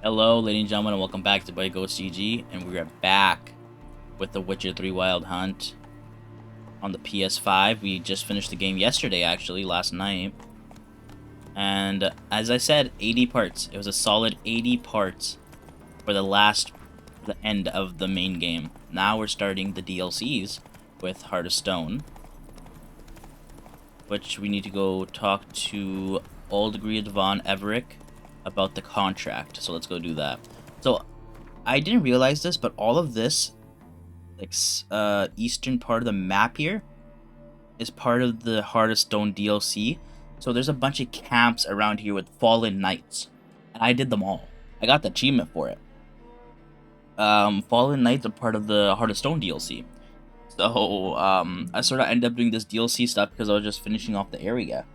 Hello, ladies and gentlemen, and welcome back to Boy Ghost CG, and we are back with The Witcher 3 Wild Hunt on the PS5. We just finished the game yesterday, actually, last night. And as I said, 80 parts. It was a solid 80 parts for the end of the main game. Now we're starting the DLCs with Heart of Stone, which we need to go talk to Oldgrid von Everick about the contract. So let's go do that. So I didn't realize this, but all of this, like, eastern part of the map here, is part of the Heart of Stone DLC. So there's a bunch of camps around here with fallen knights, and I did them all. I got the achievement for it. Fallen knights are part of the Heart of Stone DLC. So I sort of ended up doing this DLC stuff because I was just finishing off the area.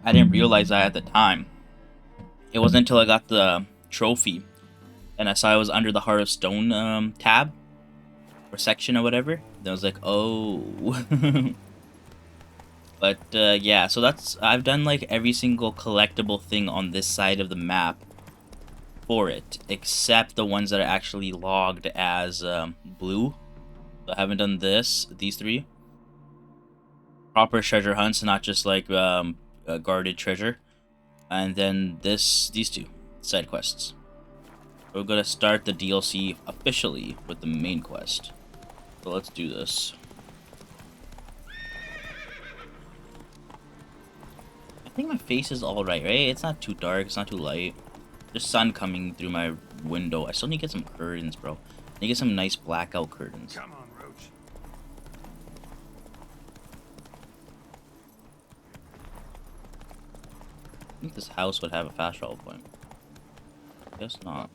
I didn't realize that at the time. It wasn't until I got the trophy and I saw it was under the Heart of Stone tab or section or whatever. Then I was like, oh. But yeah, so I've done like every single collectible thing on this side of the map for it, except the ones that are actually logged as blue. So I haven't done these three proper treasure hunts, not just like guarded treasure. And then these two side quests. We're gonna start the DLC officially with the main quest. So let's do this. I think my face is alright, right? It's not too dark, it's not too light. There's sun coming through my window. I still need to get some curtains, bro. I need to get some nice blackout curtains. Come on, Roach. I think this house would have a fast travel point. Guess not.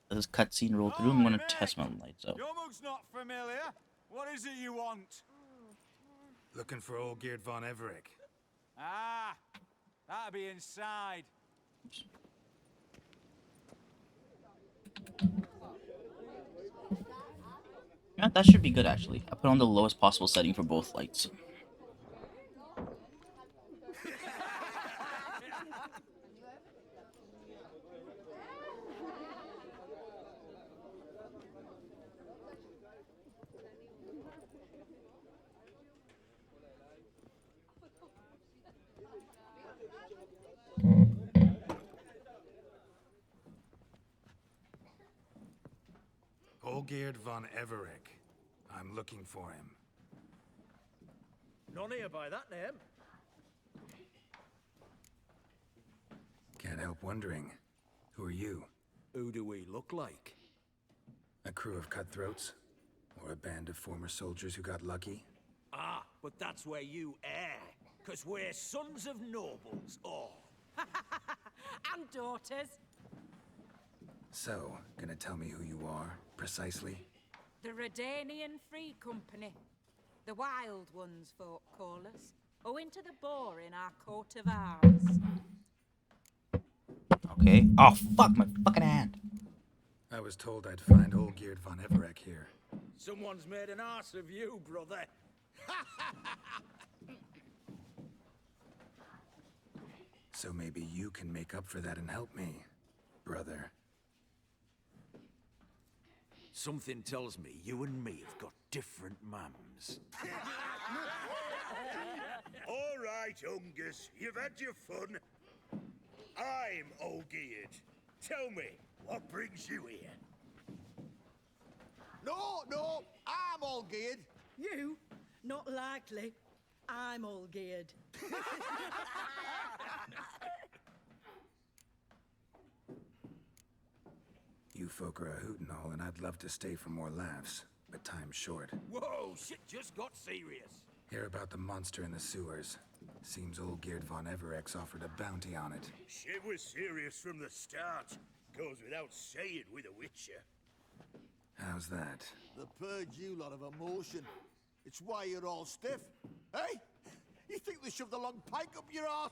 Does this cutscene roll through? I'm gonna test my lights out. Your mug's not familiar. What is it you want? Looking for old Geert von Everick. Ah, that'll be inside. Oops. Yeah, that should be good actually. I put on the lowest possible setting for both lights. Olgierd von Everick. I'm looking for him. None here by that name. Can't help wondering. Who are you? Who do we look like? A crew of cutthroats? Or a band of former soldiers who got lucky? Ah, but that's where you err. 'Cause we're sons of nobles, all. And daughters. So, gonna tell me who you are, precisely? The Redanian Free Company. The Wild Ones, folk call us. Owing to the boar in our coat of arms. Okay. Oh, fuck my fucking hand. I was told I'd find Olgierd von Everick here. Someone's made an ass of you, brother. So maybe you can make up for that and help me, brother. Something tells me you and me have got different mums. All right, Ungus, you've had your fun. I'm Olgierd. Tell me, what brings you here? No, I'm all geared. You? Not likely. I'm all geared. You folk are a hoot and all, and I'd love to stay for more laughs, but time's short. Whoa, shit just got serious. Hear about the monster in the sewers. Seems Olgierd von Everick's offered a bounty on it. Shit was serious from the start. Goes without saying with a Witcher. How's that? The purge you lot of emotion. It's why you're all stiff. Hey? You think they shoved a long pike up your arse?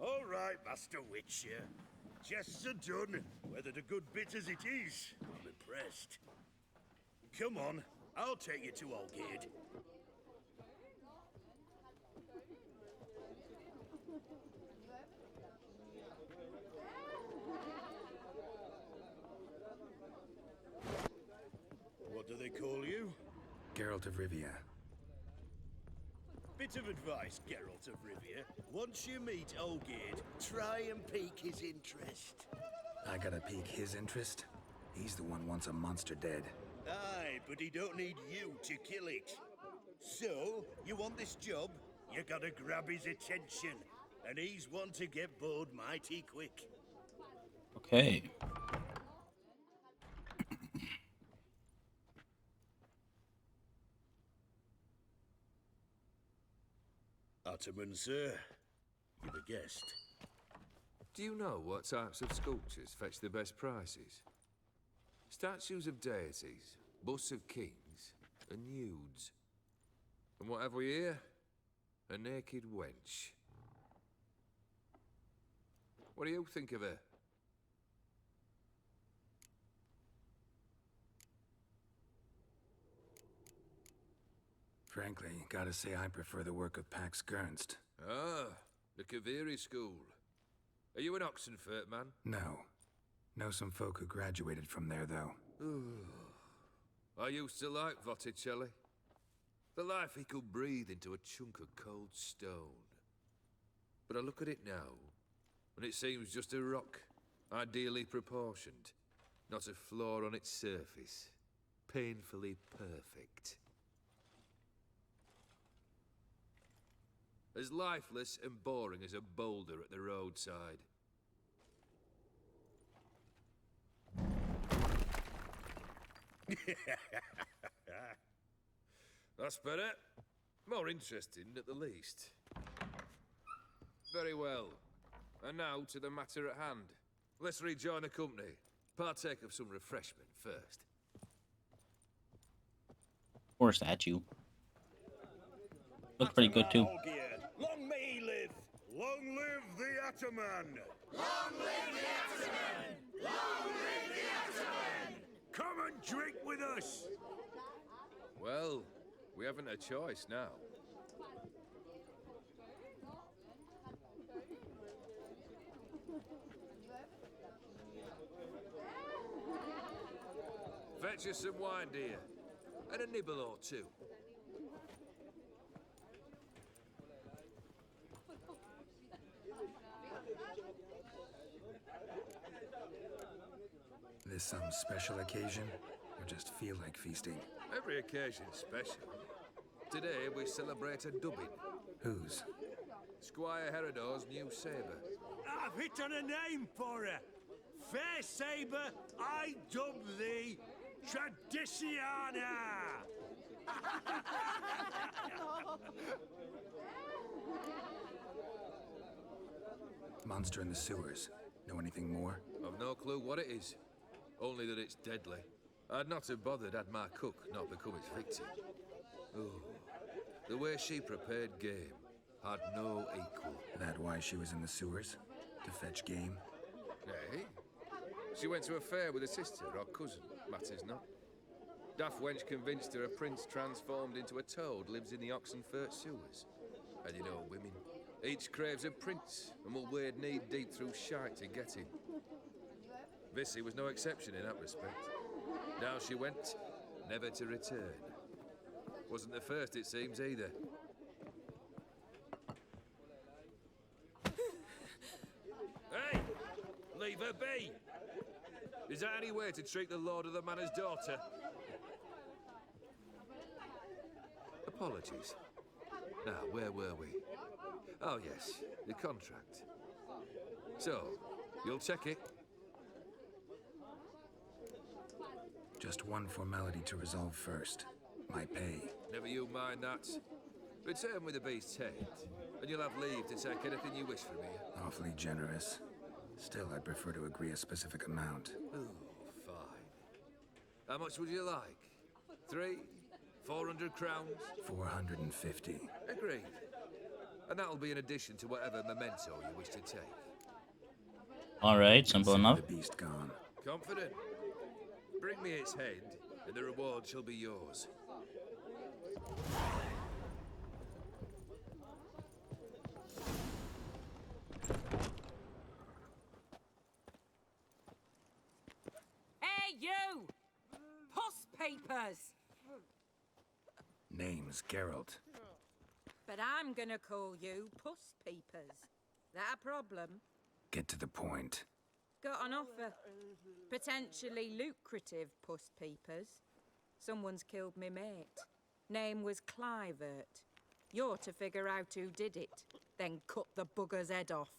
All right, Master Witcher. Jests are done, whether the good bit as it is. I'm impressed. Come on, I'll take you to Olgierd. What do they call you? Geralt of Rivia. Bit of advice, Geralt of Rivia. Once you meet Olgierd, try and pique his interest. I gotta pique his interest? He's the one wants a monster dead. Aye, but he don't need you to kill it. So, you want this job? You gotta grab his attention. And he's one to get bored mighty quick. Okay. Ottoman, sir. You've a guest. Do you know what types of sculptures fetch the best prices? Statues of deities, busts of kings, and nudes. And what have we here? A naked wench. What do you think of her? Frankly, gotta say I prefer the work of Pax Gernst. Ah, the Kaviri school. Are you an Oxenfurt man? No. Know some folk who graduated from there, though. I used to like Botticelli. The life he could breathe into a chunk of cold stone. But I look at it now, and it seems just a rock, ideally proportioned. Not a flaw on its surface. Painfully perfect. As lifeless and boring as a boulder at the roadside. That's better. More interesting, at the least. Very well. And now to the matter at hand. Let's rejoin the company. Partake of some refreshment first. Or statue. Look pretty good too. Olgierd, long may he live! Long live the Ataman! Long live the Ataman! Long live the Ataman! Come and drink with us! Well, we haven't a choice now. Fetch us some wine, dear. And a nibble or two. This some special occasion? Or just feel like feasting? Every occasion's special. Today we celebrate a dubbing. Whose? Squire Herodor's new sabre. I've hit on a name for her! Fair Sabre, I dub thee Tradiciana! Monster in the sewers. Know anything more? I've no clue what it is. Only that it's deadly. I'd not have bothered had my cook not become its victim. Oh, the way she prepared game had no equal. That why she was in the sewers? To fetch game? Eh? She went to a fair with a sister or cousin, matters not. Daft wench convinced her a prince transformed into a toad lives in the Oxenfurt sewers. And you know women, each craves a prince and will wade knee-deep through shite to get him. Vissy was no exception in that respect. Now she went, never to return. Wasn't the first, it seems, either. Hey! Leave her be! Is that any way to treat the lord of the manor's daughter? Apologies. Now, where were we? Oh, yes, the contract. So, you'll check it? Just one formality to resolve first. My pay. Never you mind that. Return with the beast's head, and you'll have leave to take anything you wish from me. Awfully generous. Still, I'd prefer to agree a specific amount. Oh, fine. How much would you like? 300, 400 crowns? 450. Agreed. And that'll be in addition to whatever memento you wish to take. Alright, simple See enough. the beast gone. Confident? Bring me its head, and the reward shall be yours. Peepers! Name's Geralt. But I'm gonna call you Puss Peepers. That a problem? Get to the point. Got an offer. Potentially lucrative Puss Peepers. Someone's killed me mate. Name was Clivert. You're to figure out who did it, then cut the bugger's head off.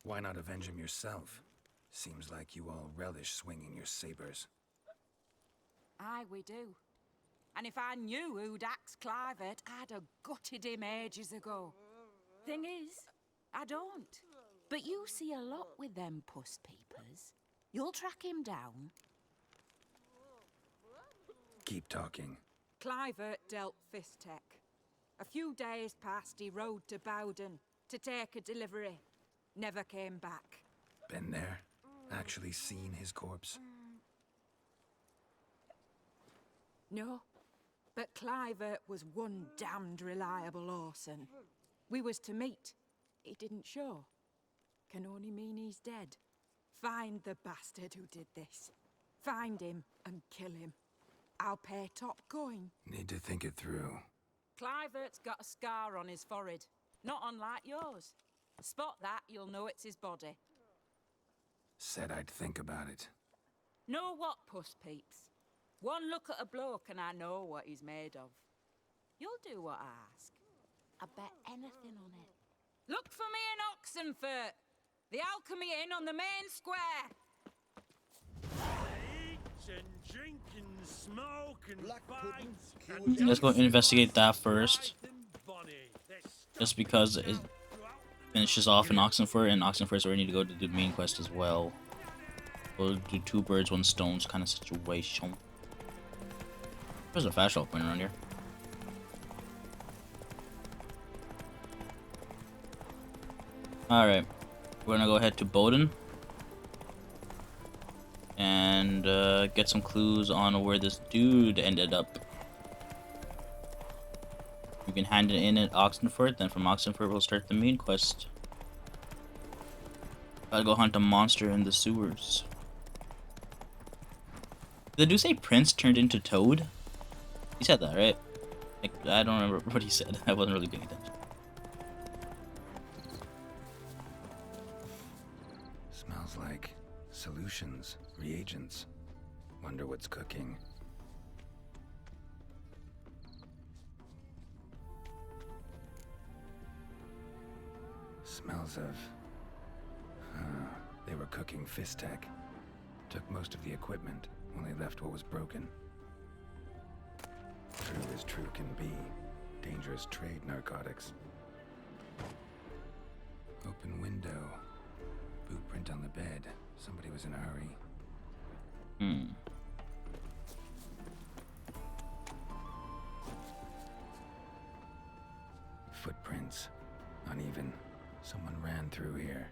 Why not avenge him yourself? Seems like you all relish swinging your sabers. Aye, we do. And if I knew who'd axed Clivert, I'd have gutted him ages ago. Thing is, I don't. But you see a lot with them Puss Peepers. You'll track him down. Keep talking. Clivert dealt Fistech. A few days past, he rode to Bowden to take a delivery. Never came back. Been there? Actually seen his corpse? No, but Clivert was one damned reliable Orson. We was to meet. He didn't show. Can only mean he's dead. Find the bastard who did this. Find him and kill him. I'll pay top coin. Need to think it through. Clivert's got a scar on his forehead, not unlike yours. Spot that, you'll know it's his body. Said I'd think about it. Know what, Puss Peeps? One look at a bloke and I know what he's made of. You'll do what I ask. I bet anything on it. Look for me in Oxenfurt. The Alchemy Inn on the main square. Eat and drink and smoke and fight. Let's go investigate that first. Just because it finishes off in Oxenfurt, and Oxenfurt's where we need to go to do the main quest as well. We'll do two birds, one stone kind of situation. There's a fast travel point around here. Alright. We're gonna go ahead to Bowden. And get some clues on where this dude ended up. We can hand it in at Oxenfurt, then from Oxenfurt we'll start the main quest. Gotta go hunt a monster in the sewers. Did you say Prince turned into Toad? He said that, right? Like, I don't remember what he said. I wasn't really paying attention. Smells like solutions, reagents. Wonder what's cooking. Smells of... they were cooking Fistech. Took most of the equipment, only left what was broken. True as true can be. Dangerous trade narcotics. Open window. Boot print on the bed. Somebody was in a hurry. Footprints. Uneven. Someone ran through here.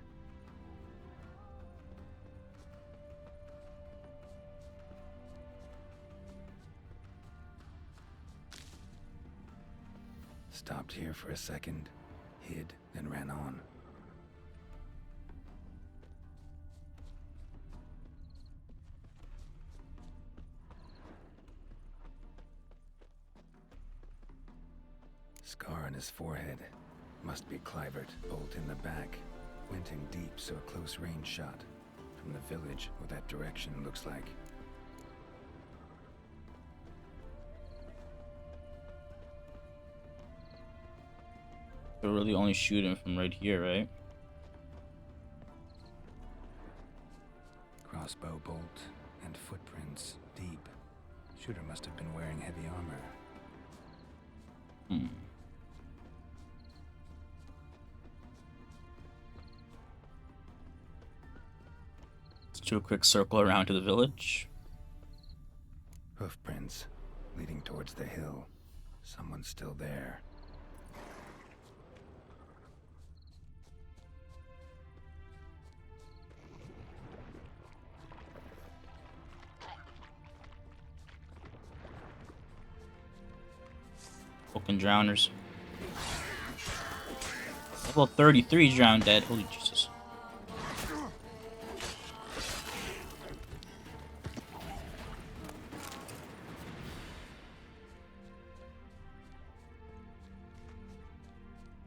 Stopped here for a second, hid, then ran on. Scar on his forehead. Must be Clivert. Bolt in the back. Went in deep, so a close range shot. From the village, or that direction looks like. We're really only shooting from right here, right? Crossbow bolt and footprints deep. Shooter must have been wearing heavy armor. Let's do a quick circle around to the village. Hoofprints leading towards the hill. Someone's still there. Fucking drowners. Level 33 drowned dead. Holy Jesus.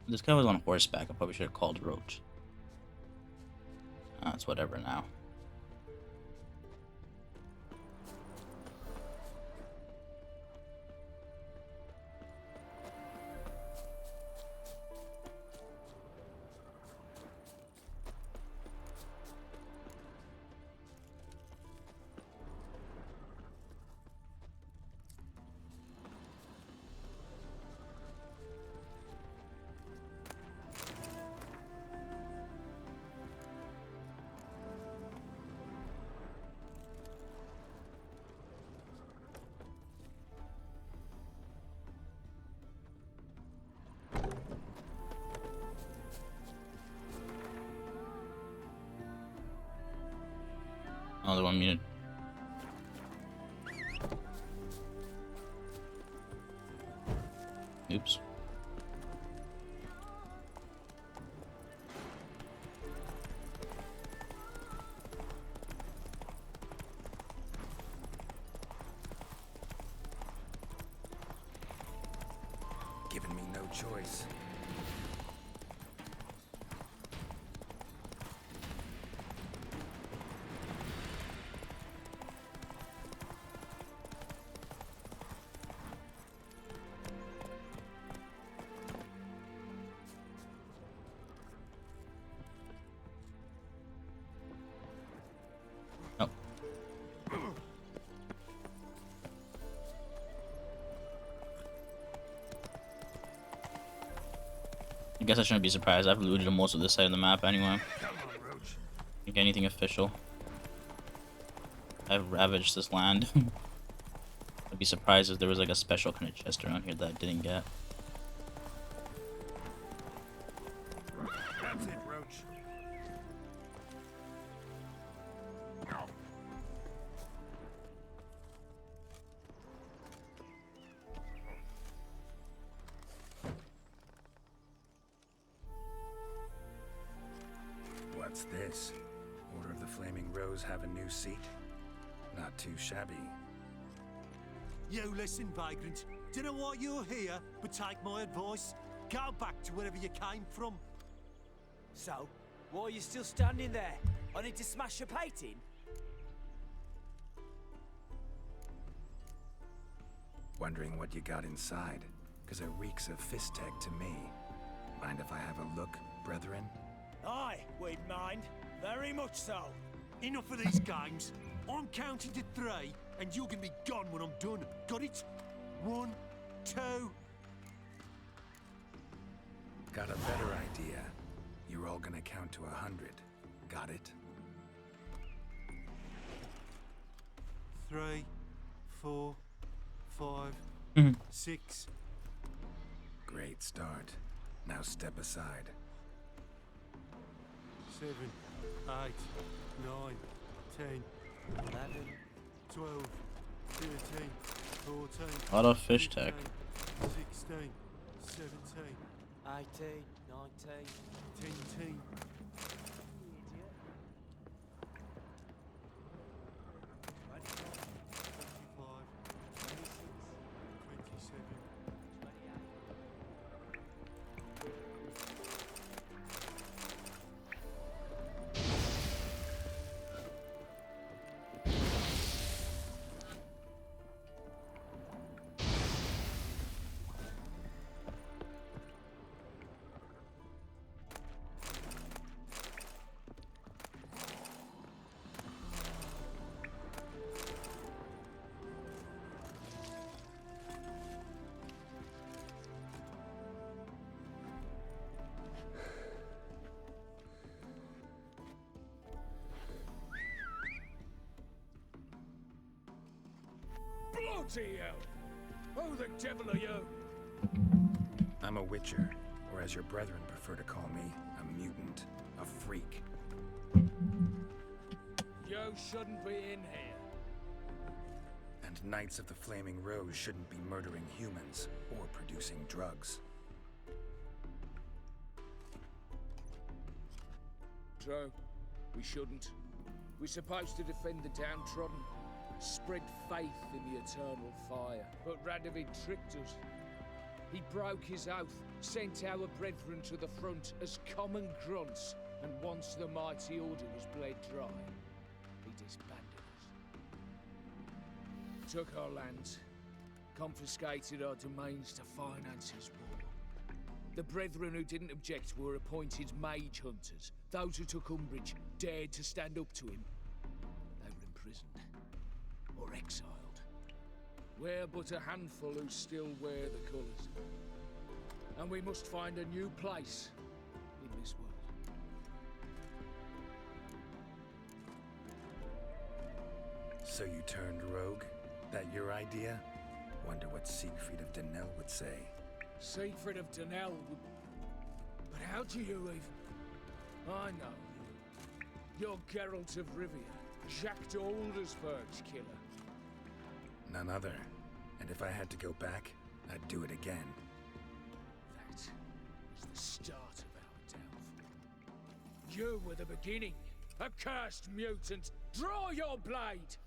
This guy was on horseback. I probably should have called Roach. It's whatever now. Another 1 minute. Oops. Giving me no choice. Oh. I guess I shouldn't be surprised. I've looted most of this side of the map anyway. Think anything official. I've ravaged this land. I'd be surprised if there was like a special kind of chest around here that I didn't get. That's it, Roach. What's this? Order of the Flaming Rose have a new seat? Not too shabby. You listen, vagrant. Do you know why you're here, but take my advice. Go back to wherever you came from. So, why are you still standing there? I need to smash your painting? Wondering what you got inside? Because it reeks of fist tech to me. Mind if I have a look, brethren? Aye, we'd mind. Very much so. Enough of these games. I'm counting to 3, and you're gonna be gone when I'm done. Got it? 1, 2. Got a better idea. You're all gonna count to 100. Got it? 3, 4, 5, 6. Great start. Now step aside. 7, 8, 9, 10, 11, 12, 13, 14. A lot of fish tech. 16, 17, 18, 19. 10. Bloody hell! Who the devil are you? I'm a witcher, or as your brethren prefer to call me, a mutant, a freak. You shouldn't be in here. And Knights of the Flaming Rose shouldn't be murdering humans or producing drugs. True. We shouldn't. We're supposed to defend the downtrodden, spread faith in the eternal fire. But Radovid tricked us. He broke his oath, sent our brethren to the front as common grunts, and once the mighty order was bled dry, he disbanded us. Took our lands, confiscated our domains to finance his war. The brethren who didn't object were appointed mage hunters. Those who took umbrage dared to stand up to him. They were imprisoned or exiled. We're but a handful who still wear the colours. And we must find a new place in this world. So you turned rogue? That your idea? Wonder what Siegfried of Denel would say. Siegfried of Denel would... But how do you even... I know you. You're Geralt of Rivia, Jacques d'Aldersburg's killer. None other. And if I had to go back, I'd do it again. That was the start of our downfall. You were the beginning. A cursed mutant. Draw your blade!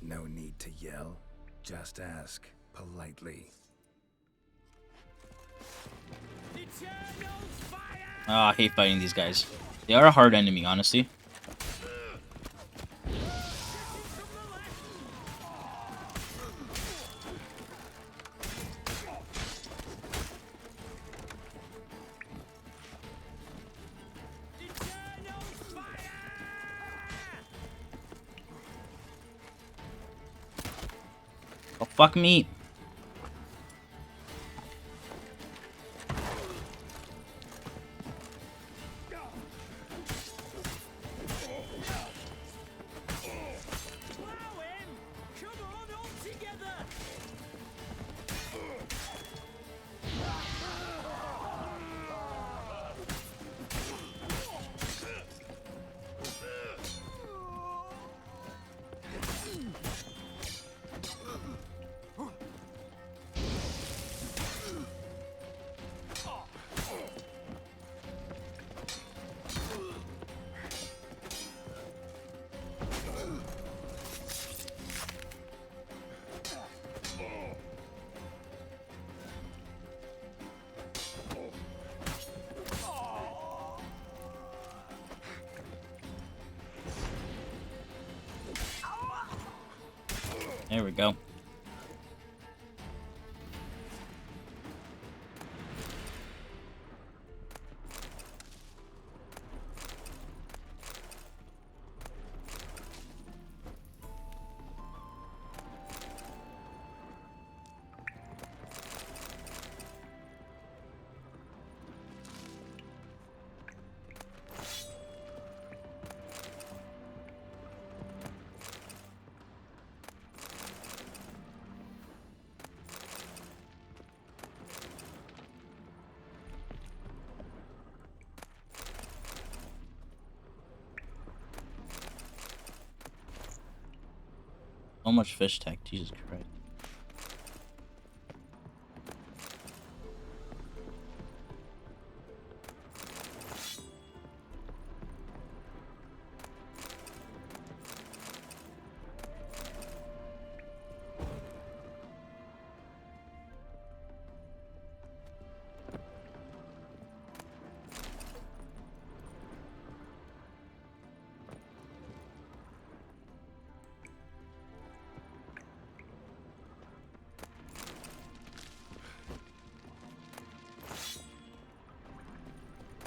No need to yell. Just ask, politely. Eternal fire! Ah, I hate fighting these guys. They are a hard enemy, honestly. Oh, fuck me. There we go. So much fish tech, Jesus Christ.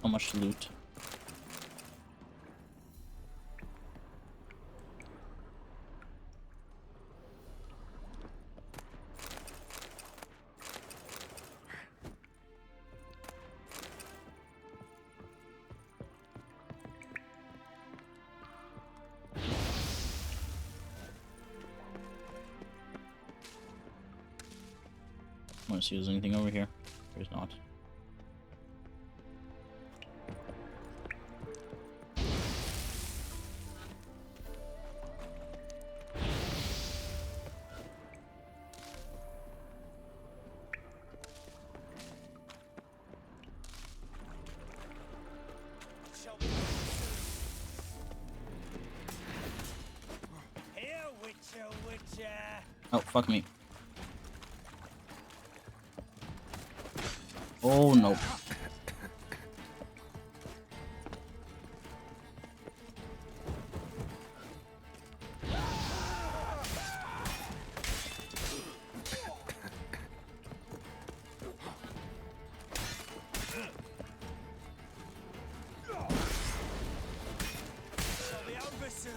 So much loot. Want to see if there's anything over here? There's not. Here, Witcher. Oh, fuck me. Oh no. It'll be over soon.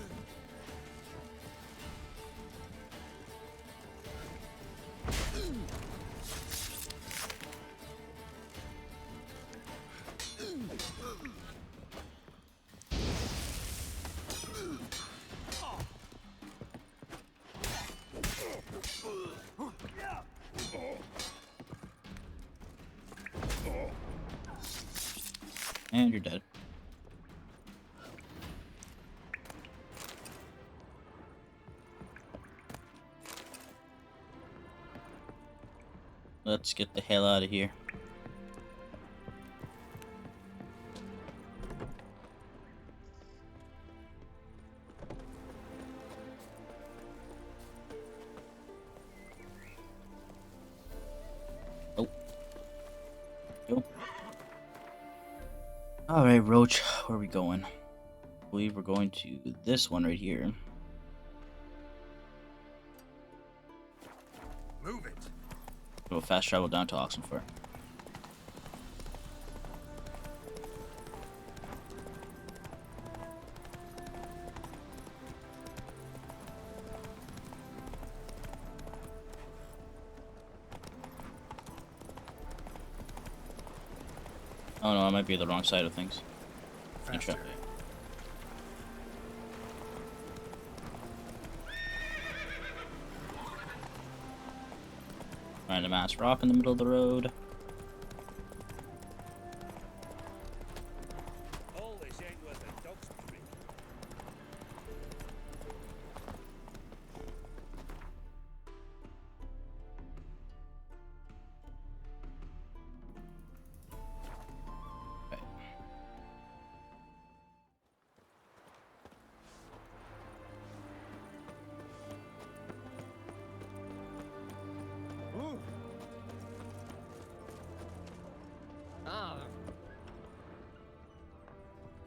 And you're dead. Let's get the hell out of here. Oh. Go. Alright, Roach, where are we going? I believe we're going to this one right here. Move it. We'll fast travel down to Oxenford. Oh no, I might be the wrong side of things. Faster. Random ass rock in the middle of the road. All this ain't worth a dog's trick. Right.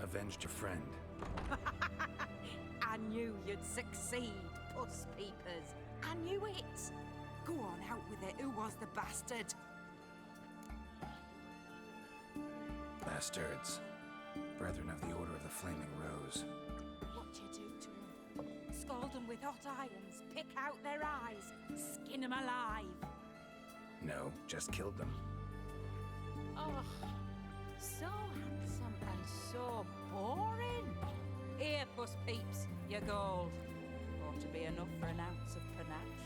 Avenged your friend. I knew you'd succeed, puss peepers. I knew it. Go on, out with it. Who was the bastard? Bastards. Brethren of the Order of the Flaming Rose. What you do to them? Scald them with hot irons, pick out their eyes, skin them alive. No, just killed them. Oh, so handsome and so boring. Here, puss peeps, your gold. Ought to be enough for an ounce of panache.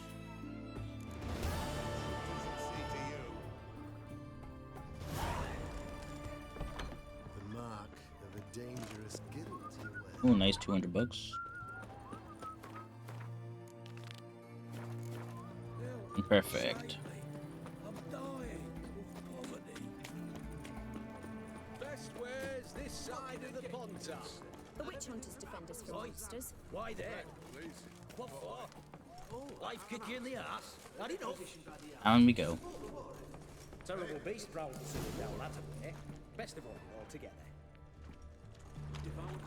The mark of a dangerous guild, you Oh, nice, $200. Perfect. I'm dying of poverty. Best wares this side of the Pontar. The witch hunters defend us from monsters. Why there? What for? Life kick you in the ass? Not enough. Down we go. Terrible beast prowls to see it down that way. Best of all together. Divine.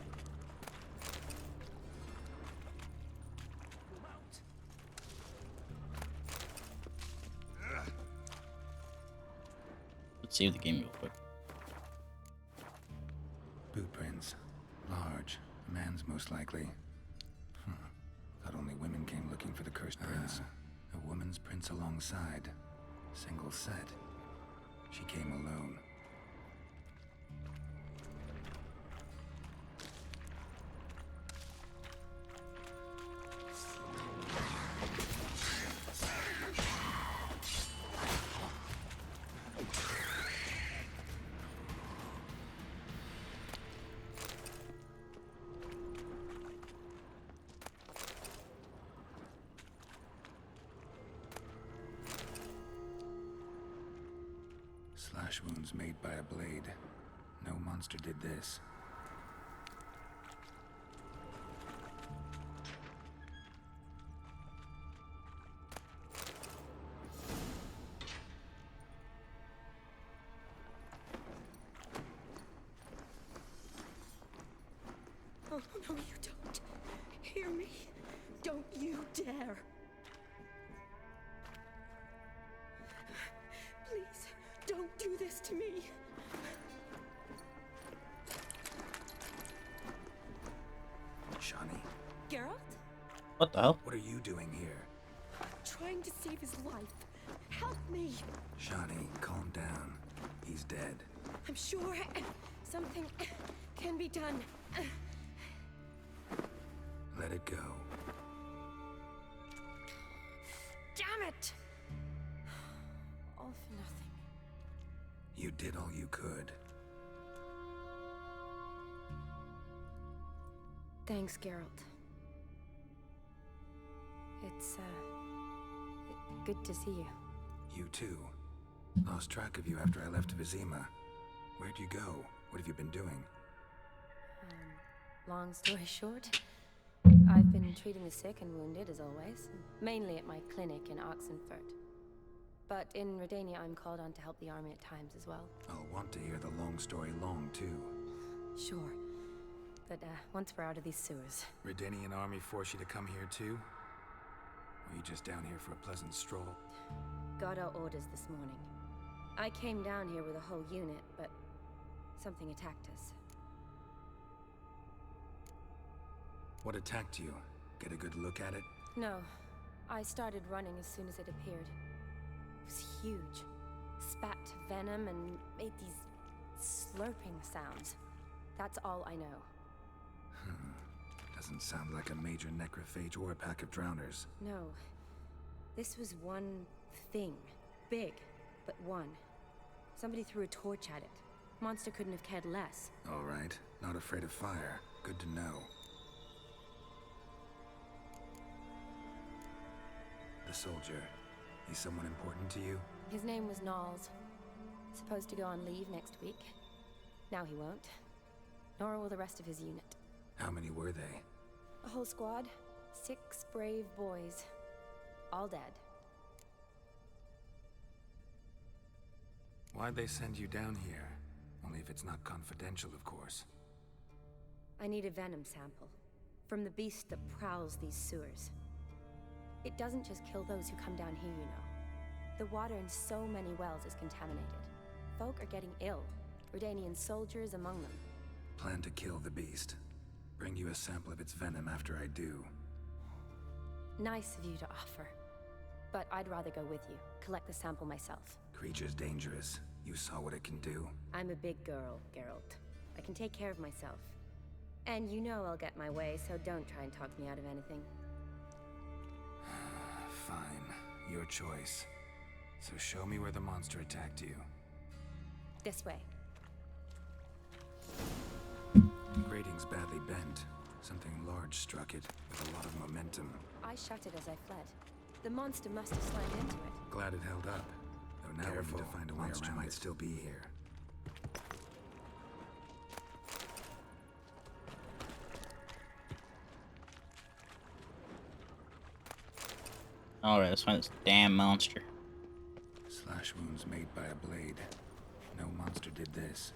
Let's save the game real quick. Boot prints. Large. A man's most likely. Thought only women came looking for the cursed prince. A woman's prints alongside. Single set. She came alone. Slash wounds made by a blade. No monster did this. What the hell? What are you doing here? Trying to save his life. Help me. Shani, calm down. He's dead. I'm sure something can be done. Let it go. Damn it! All for nothing. You did all you could. Thanks, Geralt. It's, good to see you. You too. Lost track of you after I left Vizima. Where'd you go? What have you been doing? Long story short, I've been treating the sick and wounded, as always. Mainly at my clinic in Oxenfurt. But in Redania, I'm called on to help the army at times as well. I'll want to hear the long story long, too. Sure. But, once we're out of these sewers... Redanian army force you to come here, too? Or are you just down here for a pleasant stroll? Got our orders this morning. I came down here with a whole unit, but something attacked us. What attacked you? Get a good look at it? No. I started running as soon as it appeared. It was huge. Spat venom and made these slurping sounds. That's all I know. Doesn't sound like a major necrophage or a pack of drowners. No. This was one thing. Big, but one. Somebody threw a torch at it. Monster couldn't have cared less. All right. Not afraid of fire. Good to know. The soldier. He's someone important to you? His name was Knowles. Supposed to go on leave next week. Now he won't. Nor will the rest of his unit. How many were they? A whole squad. 6 brave boys. All dead. Why'd they send you down here? Only if it's not confidential, of course. I need a venom sample. From the beast that prowls these sewers. It doesn't just kill those who come down here, you know. The water in so many wells is contaminated. Folk are getting ill. Redanian soldiers among them. Plan to kill the beast. Bring you a sample of its venom after I do. Nice of you to offer. But I'd rather go with you. Collect the sample myself. Creature's dangerous. You saw what it can do. I'm a big girl, Geralt. I can take care of myself. And you know I'll get my way, so don't try and talk me out of anything. Fine. Your choice. So show me where the monster attacked you. This way. Grating's badly bent. Something large struck it, with a lot of momentum. I shut it as I fled. The monster must have slammed into it. Glad it held up. Though now we need to find a monster might still be here. Alright, let's find this damn monster. Slash wounds made by a blade. No monster did this.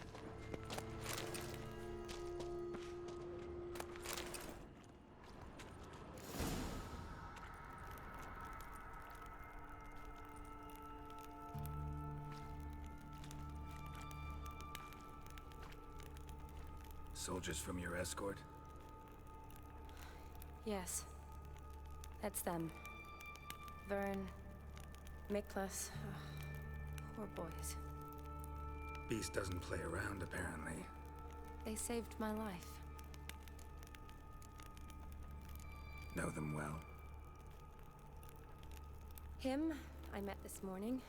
Soldiers from your escort? Yes. That's them. Vern, Miklas. Poor boys. Beast doesn't play around, apparently. They saved my life. Know them well? Him, I met this morning.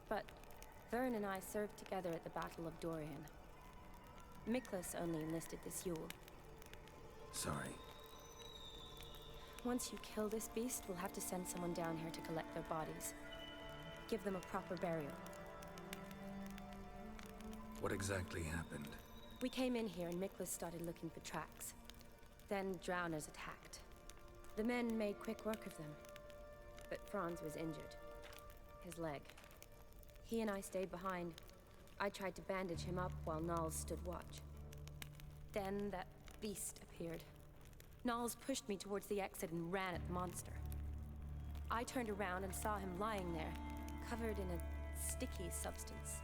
But Vern and I served together at the Battle of Dorian. Miklas only enlisted this Yule. Sorry. Once you kill this beast, we'll have to send someone down here to collect their bodies. Give them a proper burial. What exactly happened? We came in here and Miklas started looking for tracks. Then drowners attacked. The men made quick work of them. But Franz was injured. His leg. He and I stayed behind. I tried to bandage him up while Knowles stood watch. Then that beast appeared. Knowles pushed me towards the exit and ran at the monster. I turned around and saw him lying there, covered in a sticky substance.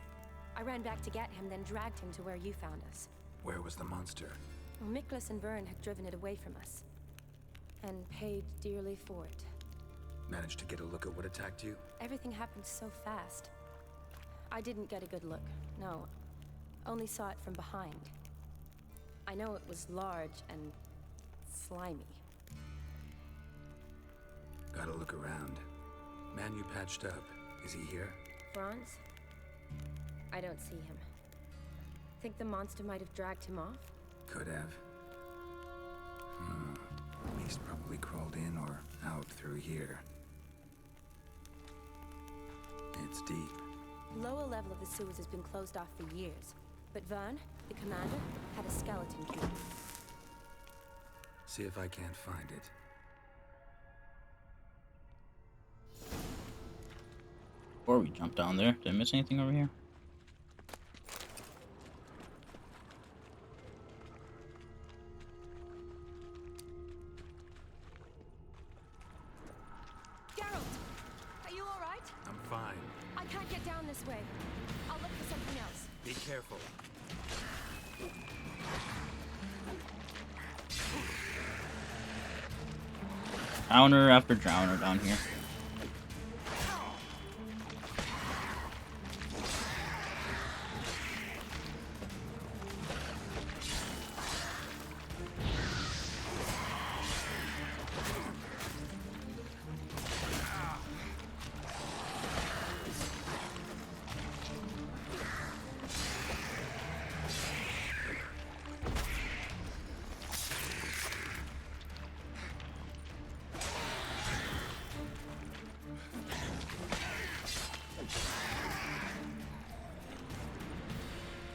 I ran back to get him, then dragged him to where you found us. Where was the monster? Well, Miklas and Vern had driven it away from us. And paid dearly for it. Managed to get a look at what attacked you? Everything happened so fast. I didn't get a good look, no. Only saw it from behind. I know it was large and slimy. Gotta look around. Man you patched up, is he here? Franz? I don't see him. Think the monster might have dragged him off? Could have. Beast probably crawled in or out through here. It's deep. Lower level of the sewers has been closed off for years. But Vern, the commander, had a skeleton key. See if I can't find it. Before we jump down there, did I miss anything over here? Geralt! Are you alright? I'm fine. I can't get down this way. I'll look for something else. Be careful. Drowner after drowner down here.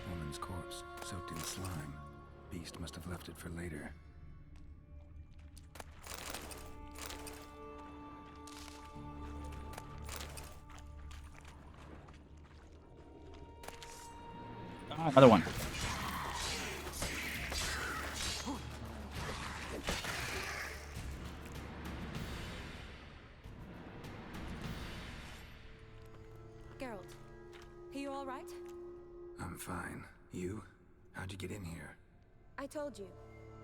Woman's corpse, soaked in slime. Beast must have left it for later. Ah, another one. Geralt, are you alright? I'm fine. You? How'd you get in here? I told you,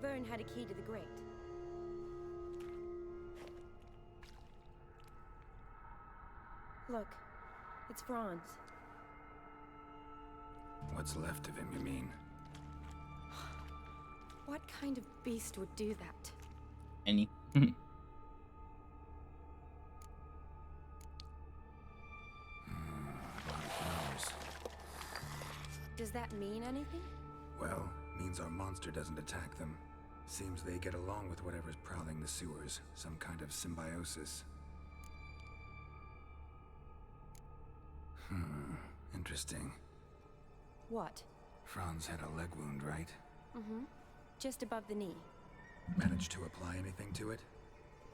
Vern had a key to the grate. Look, it's Franz. What's left of him, you mean? What kind of beast would do that? Any? Does that mean anything? Well, means our monster doesn't attack them. Seems they get along with whatever's prowling the sewers. Some kind of symbiosis. Interesting. What? Franz had a leg wound, right? Mm-hmm. Just above the knee. Managed to apply anything to it?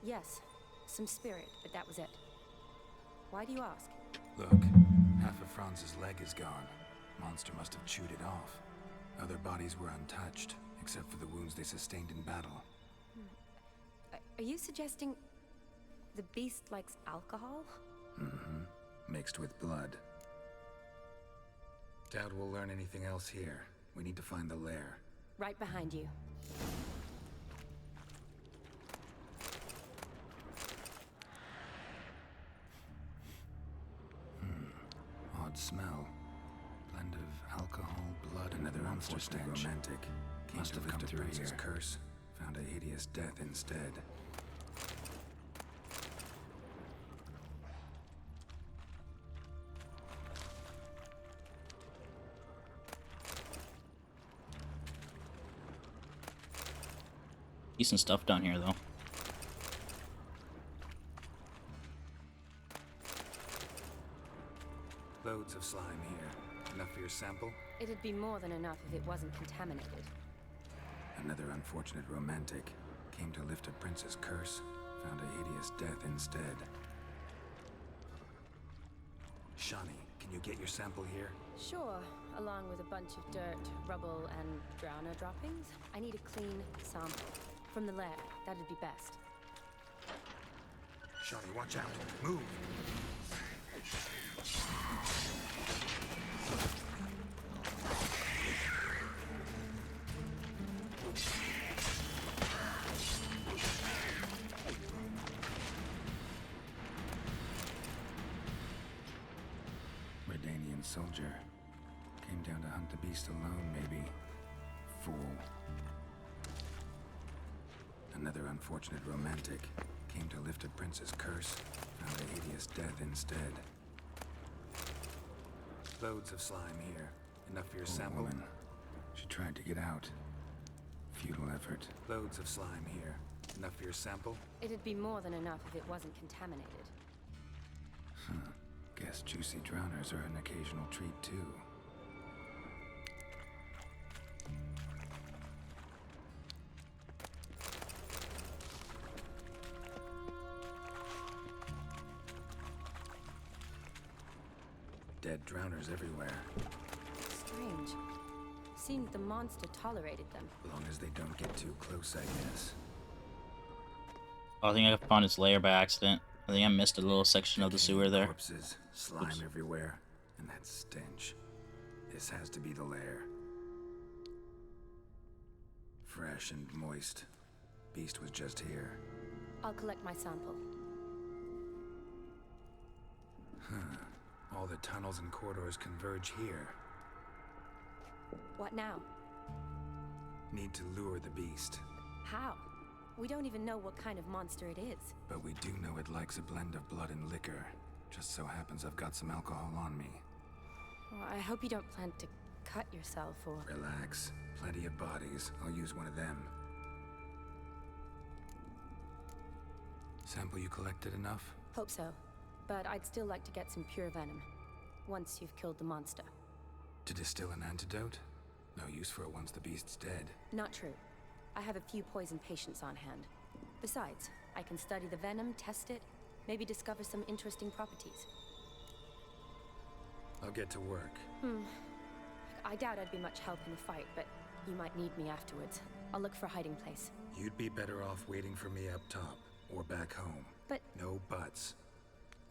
Yes. Some spirit, but that was it. Why do you ask? Look, half of Franz's leg is gone. Monster must have chewed it off. Other bodies were untouched, except for the wounds they sustained in battle. Are you suggesting the beast likes alcohol? Mm-hmm. Mixed with blood. Doubt we'll learn anything else here. We need to find the lair. Right behind you. Odd smell. Blend of alcohol, blood, another monster stench. Romantic. Must have come through his curse. Found a hideous death instead. Decent stuff down here, though. Loads of slime here. Enough for your sample? It'd be more than enough if it wasn't contaminated. Another unfortunate romantic. Came to lift a prince's curse. Found a hideous death instead. Shani, can you get your sample here? Sure, along with a bunch of dirt, rubble, and drowner droppings. I need a clean sample. From the lab, that'd be best. Shani, watch out. Move! soldier. Came down to hunt the beast alone, maybe. Fool. Another unfortunate romantic. Came to lift a prince's curse. Found a hideous death instead. Loads of slime here. Enough for your sample? Woman. She tried to get out. Futile effort. Loads of slime here. Enough for your sample? It'd be more than enough if it wasn't contaminated. Guess juicy drowners are an occasional treat, too. Dead drowners everywhere. Strange. Seemed the monster tolerated them. Long as they don't get too close, I guess. I think I found its lair by accident. I think I missed a little section of the sewer there. Corpses, slime everywhere, and that stench. This has to be the lair. Fresh and moist. Beast was just here. I'll collect my sample. All the tunnels and corridors converge here. What now? Need to lure the beast. How? We don't even know what kind of monster it is. But we do know it likes a blend of blood and liquor. Just so happens I've got some alcohol on me. Well, I hope you don't plan to cut yourself or... Relax. Plenty of bodies. I'll use one of them. Sample you collected enough? Hope so. But I'd still like to get some pure venom. Once you've killed the monster. To distill an antidote? No use for it once the beast's dead. Not true. I have a few poison patients on hand. Besides, I can study the venom, test it, maybe discover some interesting properties. I'll get to work. I doubt I'd be much help in the fight, but you might need me afterwards. I'll look for a hiding place. You'd be better off waiting for me up top, or back home. But... No buts.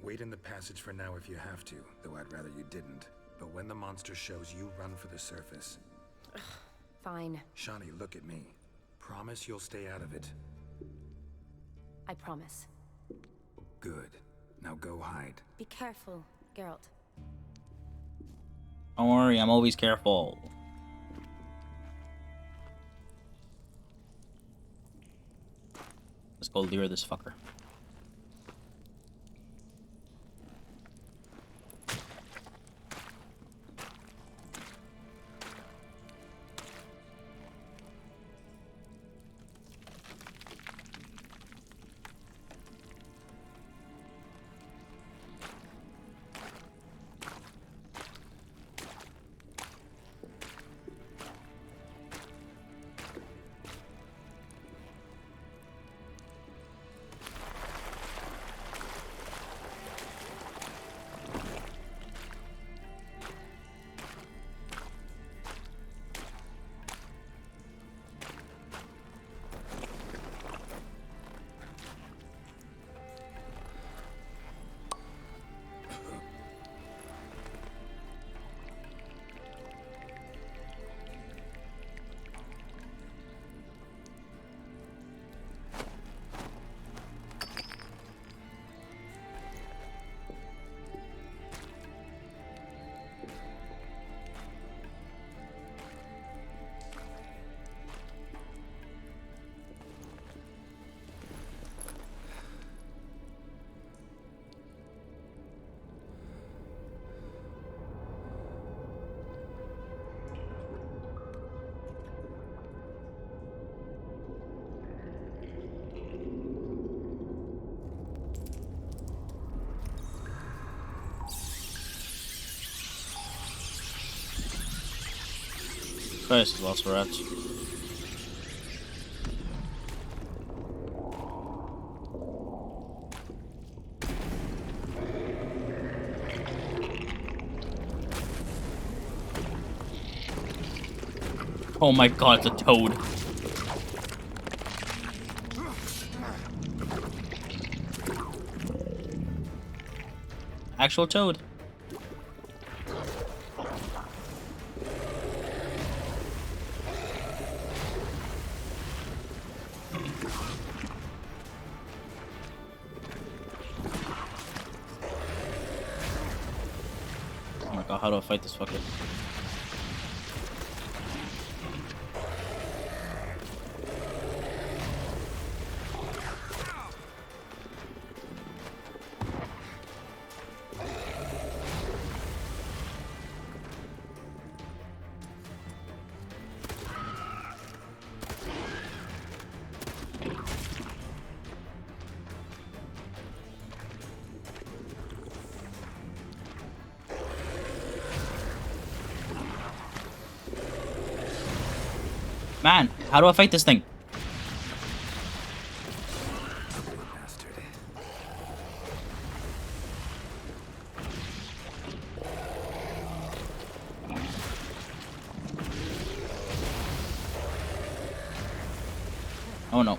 Wait in the passage for now if you have to, though I'd rather you didn't. But when the monster shows, you run for the surface. Fine. Shawnee, look at me. Promise you'll stay out of it. I promise. Good. Now go hide. Be careful, Geralt. Don't worry, I'm always careful. Let's go lure this fucker. This is lost for rats. Oh my god, it's a toad. Actual toad. How do I fight this fucker? Man, how do I fight this thing? Oh no.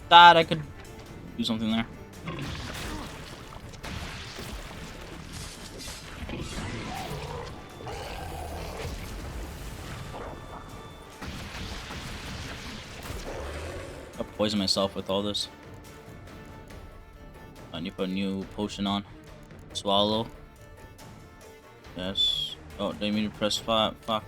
Thought I could do something there. I'll poison myself with all this. I need to put a new potion on. Swallow. Yes. Oh, they mean to press 5. Fuck.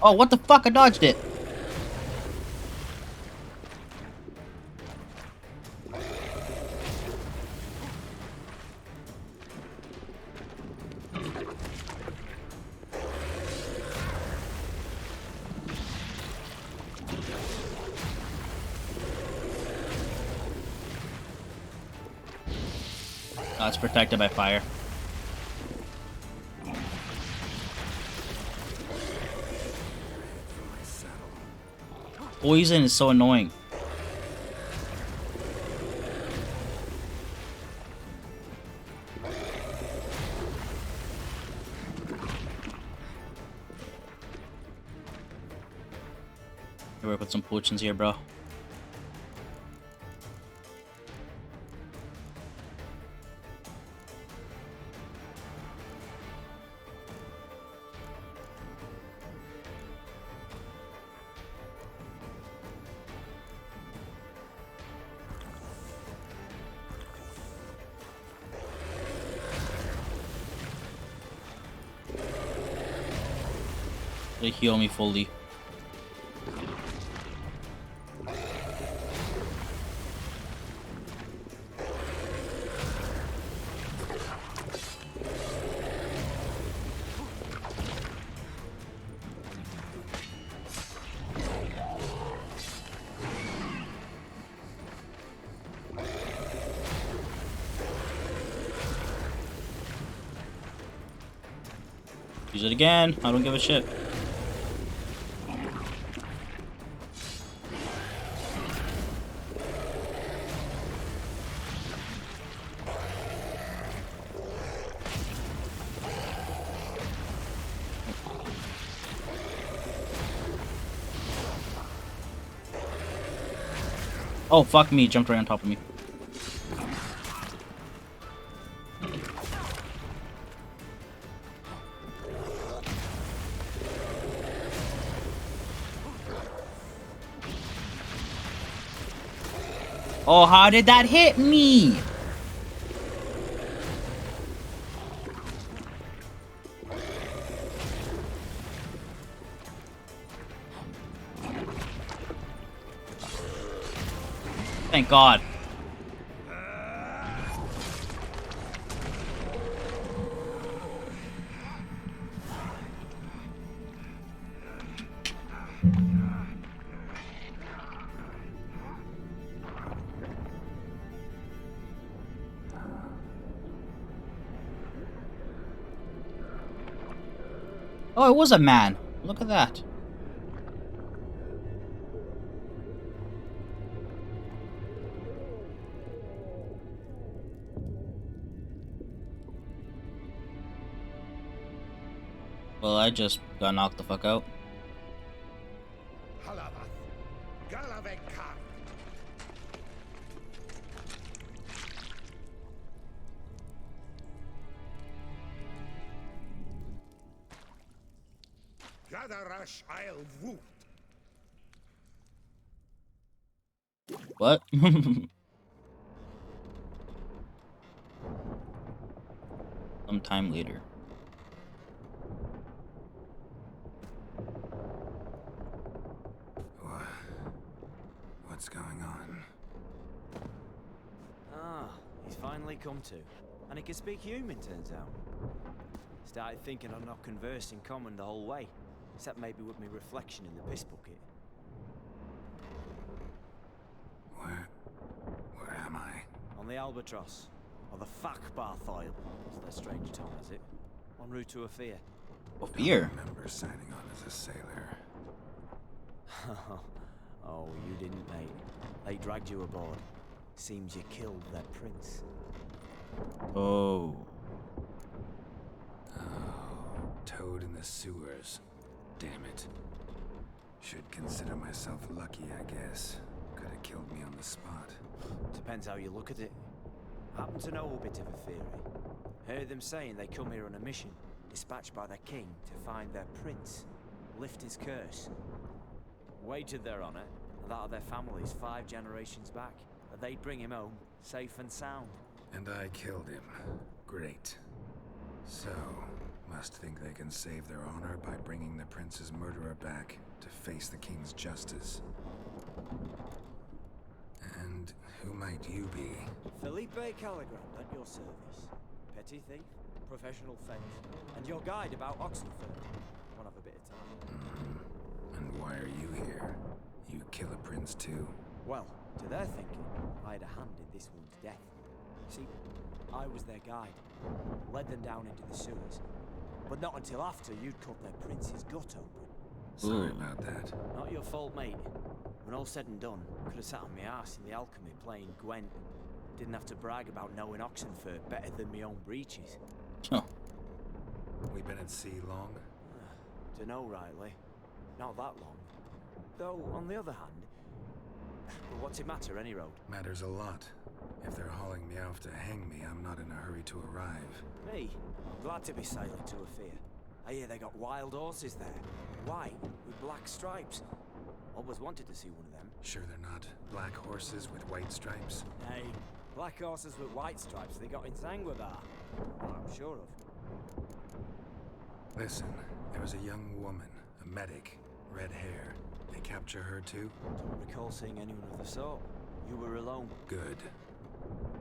Oh, what the fuck? I dodged it. Oh, it's protected by fire. Poison is so annoying. Here, put some potions here, bro. They heal me fully. Use it again. I don't give a shit. Oh, fuck me. Jumped right on top of me. Oh, how did that hit me? Thank God. Oh, it was a man. Look at that. Well, I just got knocked the fuck out. What? Some time later. What's going on? Ah, he's finally come to. And he can speak human, turns out. Started thinking I'd not conversed in common the whole way. Except maybe with me reflection in the piss bucket. Where am I? On the Albatross. Or the Fakbarthoil, as their strange tongue has it. En route to Ophir. Ophir? I remember signing on as a sailor. Oh, you didn't, mate. They dragged you aboard. Seems you killed their prince. Oh. Toad in the sewers. Damn it. Should consider myself lucky, I guess. Could have killed me on the spot. Depends how you look at it. Happen to know a bit of a theory. Heard them saying they come here on a mission, dispatched by their king to find their prince, lift his curse. Wagered their honor, and that of their families 5 generations back, that they'd bring him home, safe and sound. And I killed him. Great. So, must think they can save their honor by bringing the prince's murderer back to face the king's justice. And who might you be? Felipe Caligrand at your service. Petty thief, professional fence, and your guide about Oxenford. Won't have a bit of time. And why are you here? You kill a prince too? Well, to their thinking, I had a hand in this one's death. See, I was their guide, led them down into the sewers, but not until after you'd cut their prince's gut open. Sorry about that. Not your fault, mate. When all said and done, could have sat on my arse in the alchemy playing Gwent. Didn't have to brag about knowing Oxenford better than my own breeches. Huh. We been at sea long? Dunno rightly. Not that long. Though, on the other hand, but what's it matter any road? Matters a lot. If they're hauling me off to hang me, I'm not in a hurry to arrive. Me? I'm glad to be sailing to Ophir. I hear they got wild horses there. White, with black stripes. Always wanted to see one of them. Sure they're not black horses with white stripes? Hey, black horses with white stripes they got in Sanguibar. I'm sure of. Listen, there was a young woman, a medic, red hair. They capture her too? Don't recall seeing anyone of the sort. You were alone. Good.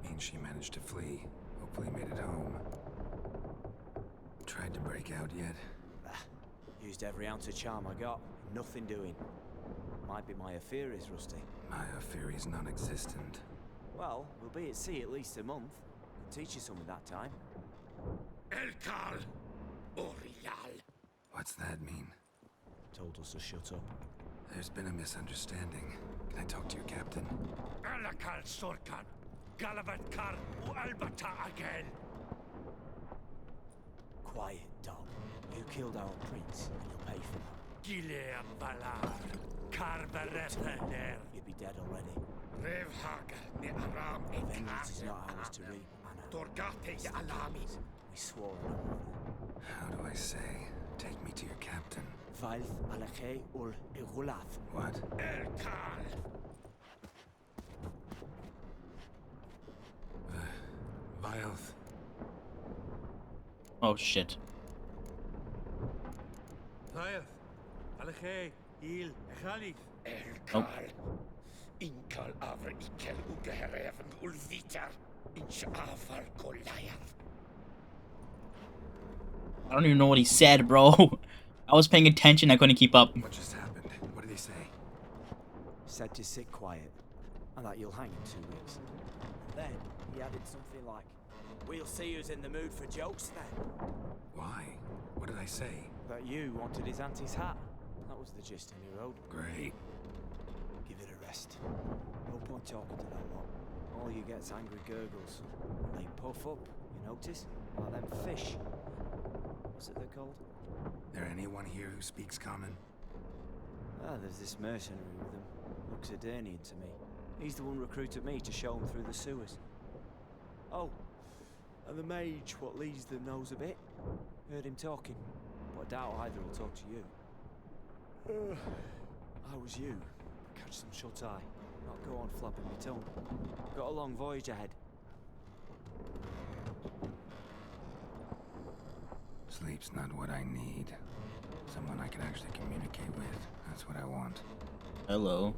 Means she managed to flee. Hopefully made it home. Tried to break out yet? Used every ounce of charm I got. Nothing doing. Might be my affair is rusty. My affair is non-existent. Well, we'll be at sea at least a month. Can teach you something that time. Elkal Orial. What's that mean? Told us to shut up. There's been a misunderstanding. Can I talk to your captain? Alakal Sorkan. Galavat Kar Albata again. Quiet, dog. You killed our prince, and you'll pay for that. Gileam Valar. Karvarethener. You'd be dead already. Revhaga ni Aram Vengeance is not ours to reap, Anna. Torgate ya Alamis. We swore an oath. How do I say? Take me to your captain. Valth Alakhe ul Igulath. What? Elkal. Vilth. Oh shit. Vilth. Alakhe. Il. Echalith. Oh. Elkal. Inkal Avra Ikel Ugehereven Ulvitar. Inch Afar Goliath. I don't even know what he said, bro. I was paying attention, I couldn't keep up. What just happened? What did he say? Said to sit quiet, and that you'll hang in 2 weeks. And then he added something like, "We'll see who's in the mood for jokes then." Why? What did I say? That you wanted his auntie's hat. That was the gist in your road. Great. Give it a rest. No point talking to that lot. All you get's angry gurgles. They puff up, you notice? Like them fish. What's it they're called? There anyone here who speaks common? Ah, there's this mercenary with him. Looks Edirnian to me. He's the one recruited me to show him through the sewers. Oh, and the mage what leads them knows a bit. Heard him talking, but I doubt either will talk to you. How was you? Catch some shut-eye. Not go on flapping my tongue. Got a long voyage ahead. Sleep's not what I need. Someone I can actually communicate with. That's what I want. Hello.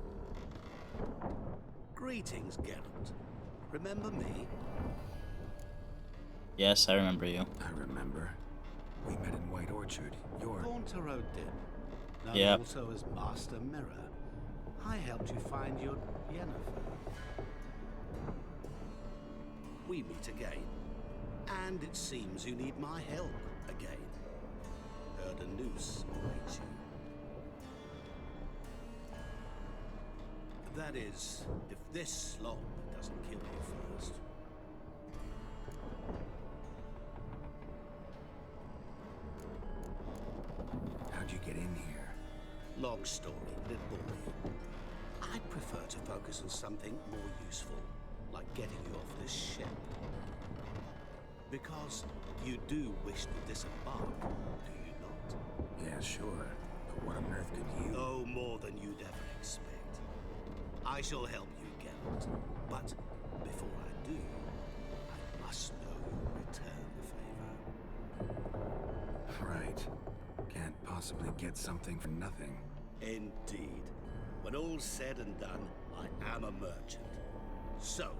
Greetings, Geralt. Remember me? Yes, I remember you. I remember. We met in White Orchard. You're... Haunter Odin. Known Yep. also as Master Mirror. I helped you find your Yennefer. We meet again. And it seems you need my help again. Heard a noose awaits you. That is, if this slop doesn't kill you first. How'd you get in here? Long story, but it bore you. I prefer to focus on something more useful, like getting you off this ship. Because you do wish to disembark, do you not? Yeah, sure. But what on earth could you... Oh, more than you'd ever expect. I shall help you, Geralt. But before I do, I must know you'll return the favor. Right. Can't possibly get something for nothing. Indeed. When all's said and done, I am a merchant. So,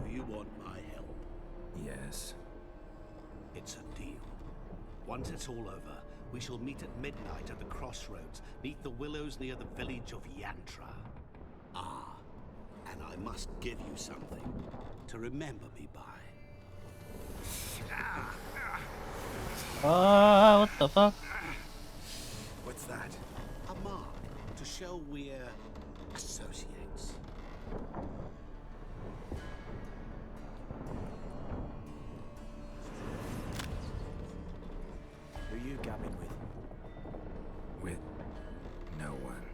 do you want my help? Yes. It's a deal. Once it's all over, we shall meet at midnight at the crossroads, neath the willows near the village of Yantra. Ah, and I must give you something to remember me by. What the fuck? What's that? A mark to show we're associates. Who you gabbing with? With no one.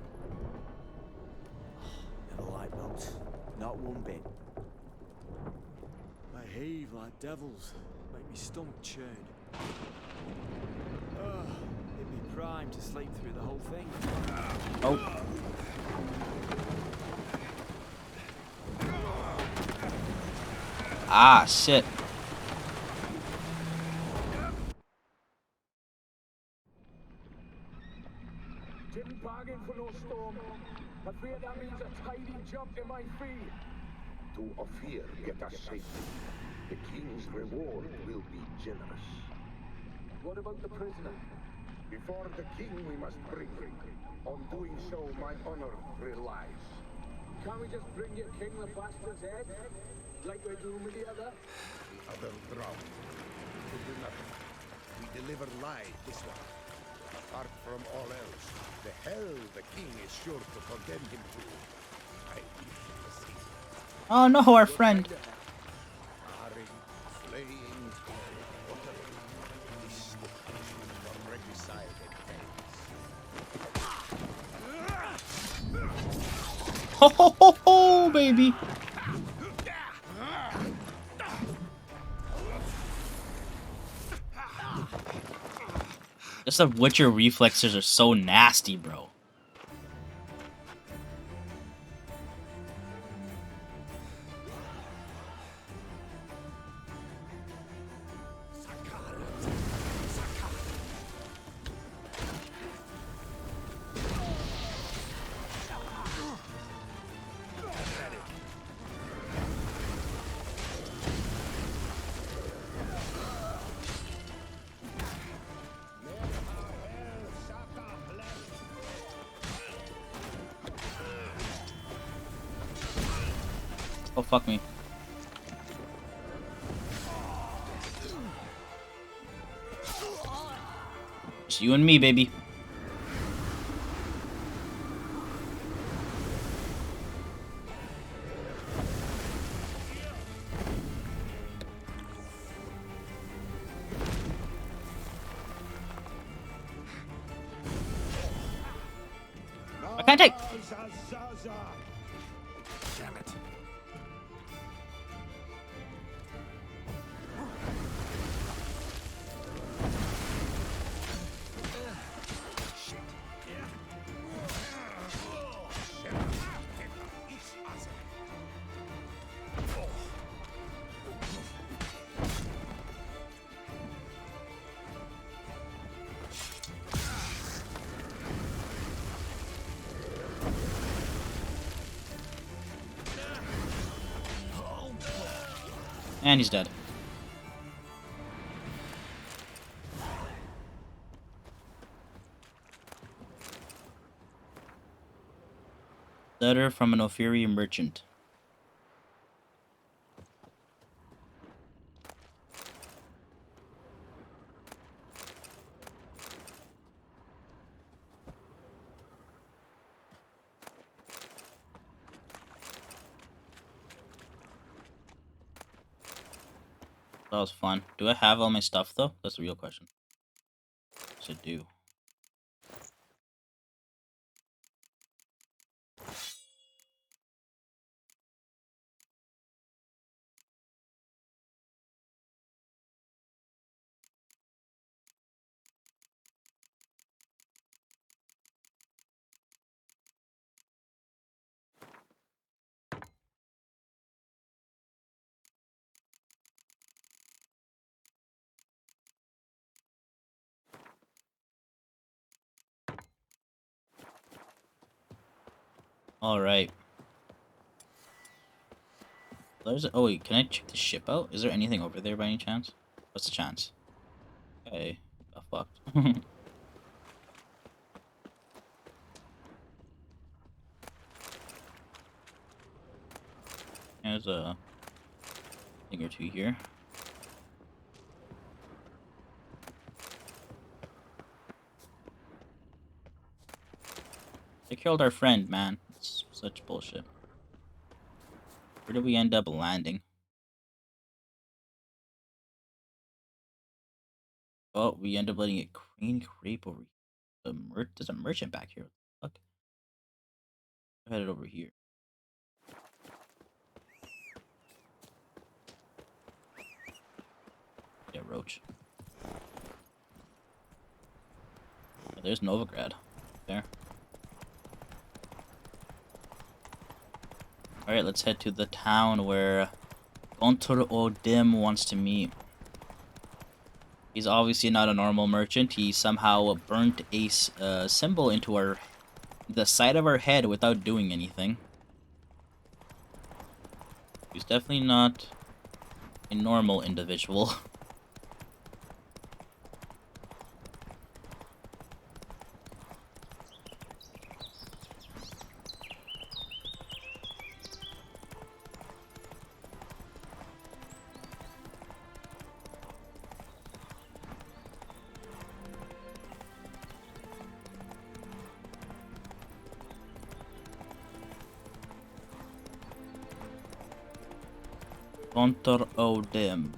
Never like boats. Not one bit. They heave like devils. Make me stomach churn. It'd be prime to sleep through the whole thing. Oh. Ah, shit. Didn't bargain for no storm. Afraid that means a tidy jump in my fee. To Ophir get us safely. The king's reward will be generous. What about the prisoner? Before the king we must bring him. On doing so, my honor relies. Can't we just bring your king the bastard's head? Like we're doing with the other? The other drowned. We do nothing. We deliver live this one. Apart from all else, the hell the king is sure to condemn him to. I wish to see. Oh no, our friend. Slaying, this is the punishment for regicide and pains. Ho ho ho ho, baby. Just the Witcher reflexes are so nasty, bro. Oh, fuck me. It's you and me, baby. I can't take. Damn it. And he's dead. Letter from an Ophiri merchant. That was fun. Do I have all my stuff though? That's the real question. Yes, I do. All right. Oh wait, can I check the ship out? Is there anything over there by any chance? What's the chance? Okay, got fucked. There's a thing or two here. They killed our friend, man. It's such bullshit. Where did we end up landing? Oh, we end up letting a crane creep over here. There's a merchant back here. What the fuck? We're headed over here. Yeah, roach. Oh, there's Novigrad. There. Alright, let's head to the town where Gontur Odim wants to meet. He's obviously not a normal merchant. He somehow burnt a symbol into the side of our head without doing anything. He's definitely not a normal individual. Gontur Odim.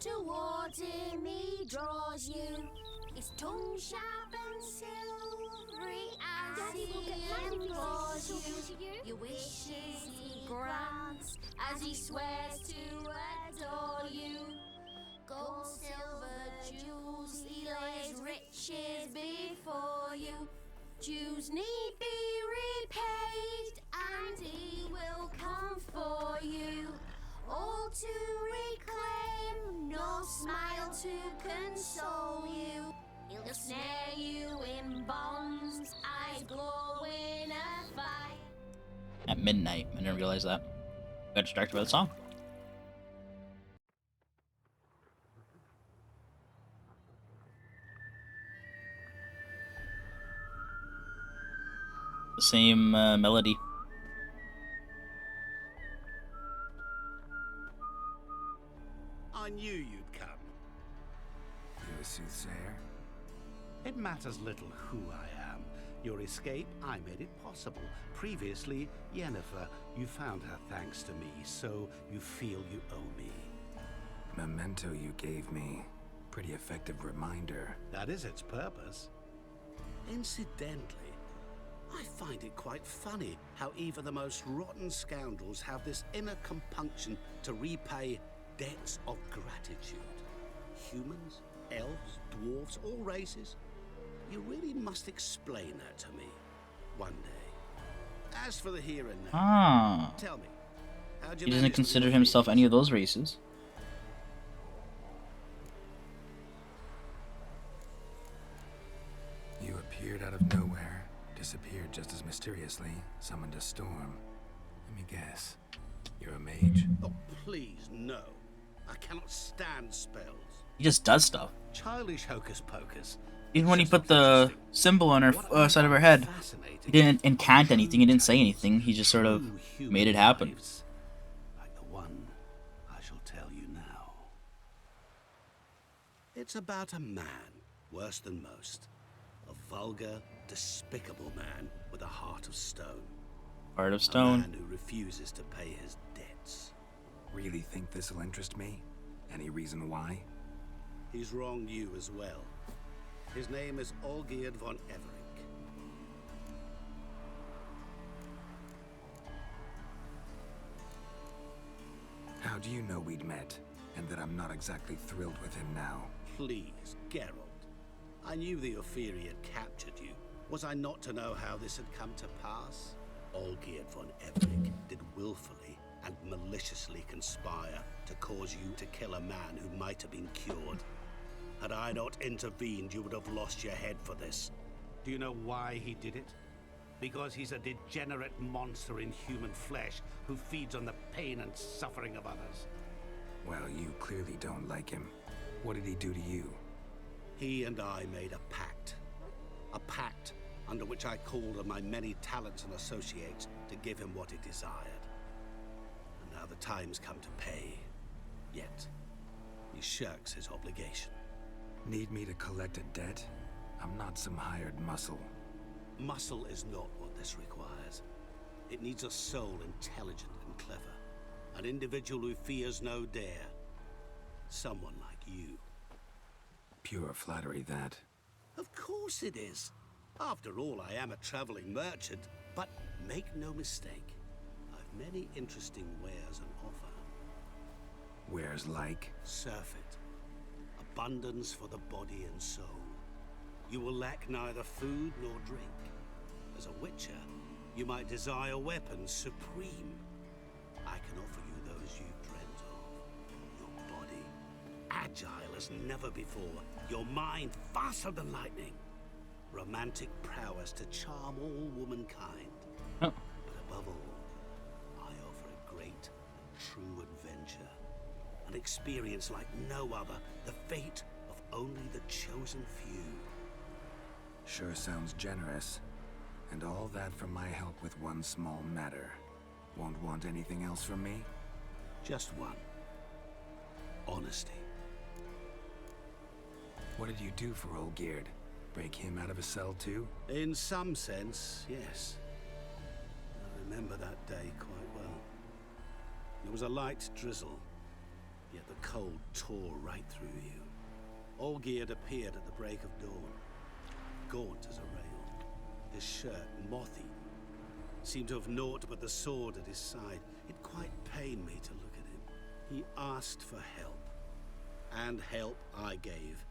Towards him he draws you, his tongue sharp and silvery as he implores you. Your wishes he grants as he swears to adore you. Gold, silver, jewels, he lays riches before you. Dues need be repaid, and he will come for you. All to reclaim to console you. He'll snare you in bonds, eyes glow in a fire. At midnight. I didn't realize that. Got distracted by the song. The same melody. I knew you'd come. You a soothsayer? It matters little who I am. Your escape, I made it possible. Previously, Yennefer, you found her thanks to me, so you feel you owe me. Memento you gave me. Pretty effective reminder. That is its purpose. Incidentally, I find it quite funny how even the most rotten scoundrels have this inner compunction to repay debts of gratitude. Humans, elves, dwarves, all races. You really must explain that to me one day. As for the here and now, tell me, how'd you He doesn't manage to consider defeat himself any of those races. You appeared out of nowhere, disappeared just as mysteriously, summoned a storm. Let me guess. You're a mage? Oh, please, no. I cannot stand spells. He just does stuff. Childish hocus pocus. Even when he put the symbol on her side of her head, he didn't incant anything, he didn't say anything, he just sort of made it happen. Like the one I shall tell you now. It's about a man, worse than most. A vulgar, despicable man with a heart of stone. Heart of A stone. man who refuses to pay his debts. Really think this'll interest me? Any reason why? He's wronged you as well. His name is Olgierd von Everink. How do you know we'd met, and that I'm not exactly thrilled with him now? Please, Geralt. I knew the Ophiri had captured you. Was I not to know how this had come to pass? Olgierd von Everink did willfully and maliciously conspire to cause you to kill a man who might have been cured. Had I not intervened, you would have lost your head for this. Do you know why he did it? Because he's a degenerate monster in human flesh who feeds on the pain and suffering of others. Well, you clearly don't like him. What did he do to you? He and I made a pact. A pact under which I called on my many talents and associates to give him what he desired. And now the time's come to pay. Yet, he shirks his obligation. Need me to collect a debt? I'm not some hired muscle. Muscle is not what this requires. It needs a soul intelligent and clever. An individual who fears no dare. Someone like you. Pure flattery, that. Of course it is. After all, I am a traveling merchant. But make no mistake, I've many interesting wares on offer. Wares like? Surfeit. Abundance for the body and soul. You will lack neither food nor drink. As a witcher, you might desire weapons supreme. I can offer you those you dreamt of. Your body, agile as never before. Your mind, faster than lightning. Romantic prowess to charm all womankind. Oh. But above all, I offer a great, true adventure. An experience like no other. The fate of only the chosen few. Sure sounds generous. And all that for my help with one small matter. Won't want anything else from me? Just one. Honesty. What did you do for Olgierd? Break him out of a cell too? In some sense, yes. I remember that day quite well. There was a light drizzle, yet the cold tore right through you. Olgierd appeared at the break of dawn, gaunt as a rail, his shirt moth-eaten. Seemed to have naught but the sword at his side. It quite pained me to look at him. He asked for help, and help I gave.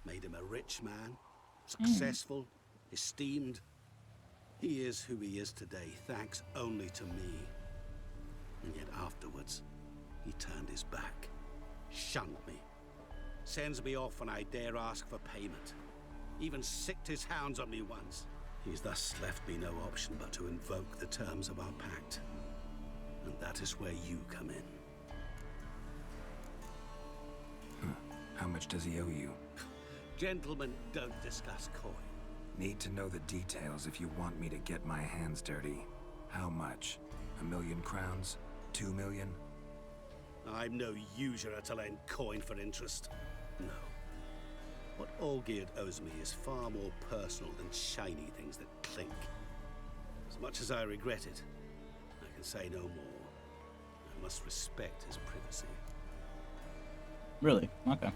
Made him a rich man, successful, esteemed. He is who he is today, thanks only to me. And yet afterwards, he turned his back, shunned me, Sends me off when I dare ask for payment. Even sicked his hounds on me once. He's thus left me no option but to invoke the terms of our pact. And that is where you come in. How much does he owe you? Gentlemen don't discuss coin. Need to know the details if you want me to get my hands dirty. How much? 1,000,000 crowns? 2 million? I'm no usurer to lend coin for interest. No. What Olgierd owes me is far more personal than shiny things that clink. As much as I regret it, I can say no more. I must respect his privacy. Really? Okay.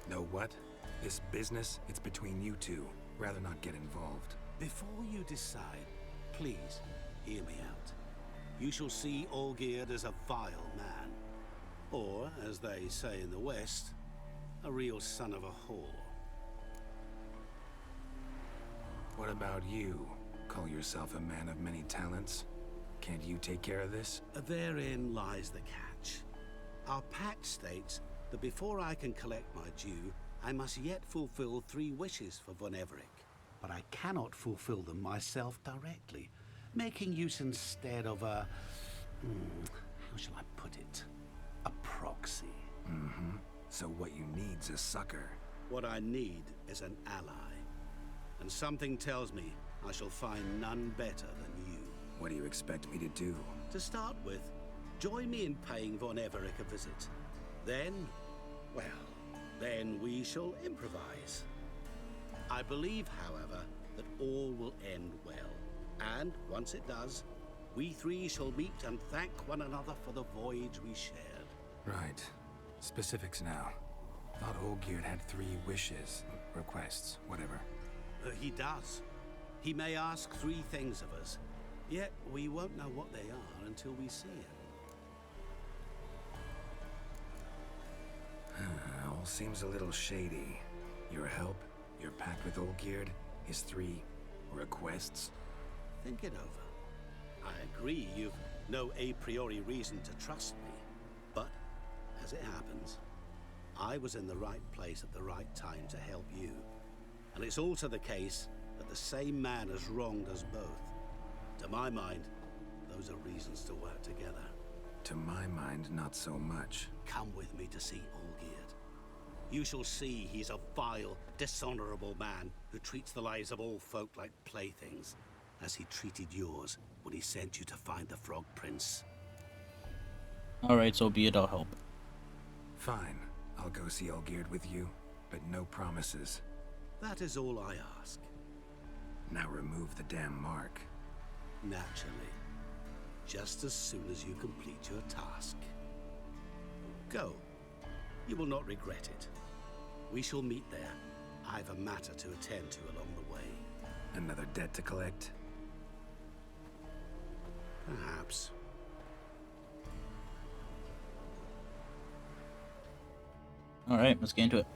Know what? This business, it's between you two. Rather not get involved. Before you decide, please hear me out. You shall see Olgierd as a vile man. Or, as they say in the West, a real son of a whore. What about you? Call yourself a man of many talents? Can't you take care of this? Therein lies the catch. Our pact states that before I can collect my due, I must yet fulfill 3 wishes for Von Everec. But I cannot fulfill them myself directly, making use instead of a... how shall I put it? A proxy. Mm-hmm. So what you need's a sucker. What I need is an ally. And something tells me I shall find none better than you. What do you expect me to do? To start with, join me in paying Von Everec a visit. Then, well, then we shall improvise. I believe, however, that all will end well. And once it does, we 3 shall meet and thank one another for the voyage we shared. Right. Specifics now. Thought Olgierd had 3 wishes, requests, whatever. He does. He may ask 3 things of us, yet we won't know what they are until we see him. All seems a little shady. Your help, your pact with Olgierd, his 3 requests. Think it over. I agree you've no a priori reason to trust me, but as it happens, I was in the right place at the right time to help you. And it's also the case that the same man has wronged us both. To my mind, those are reasons to work together. To my mind, not so much. Come with me to see Olgierd. You shall see he's a vile, dishonorable man who treats the lives of all folk like playthings, as he treated yours when he sent you to find the Frog Prince. Alright, so be it, I'll help. Fine. I'll go see Olgierd with you, but no promises. That is all I ask. Now remove the damn mark. Naturally. Just as soon as you complete your task. Go. You will not regret it. We shall meet there. I've a matter to attend to along the way. Another debt to collect? Perhaps. Alright, let's get into it.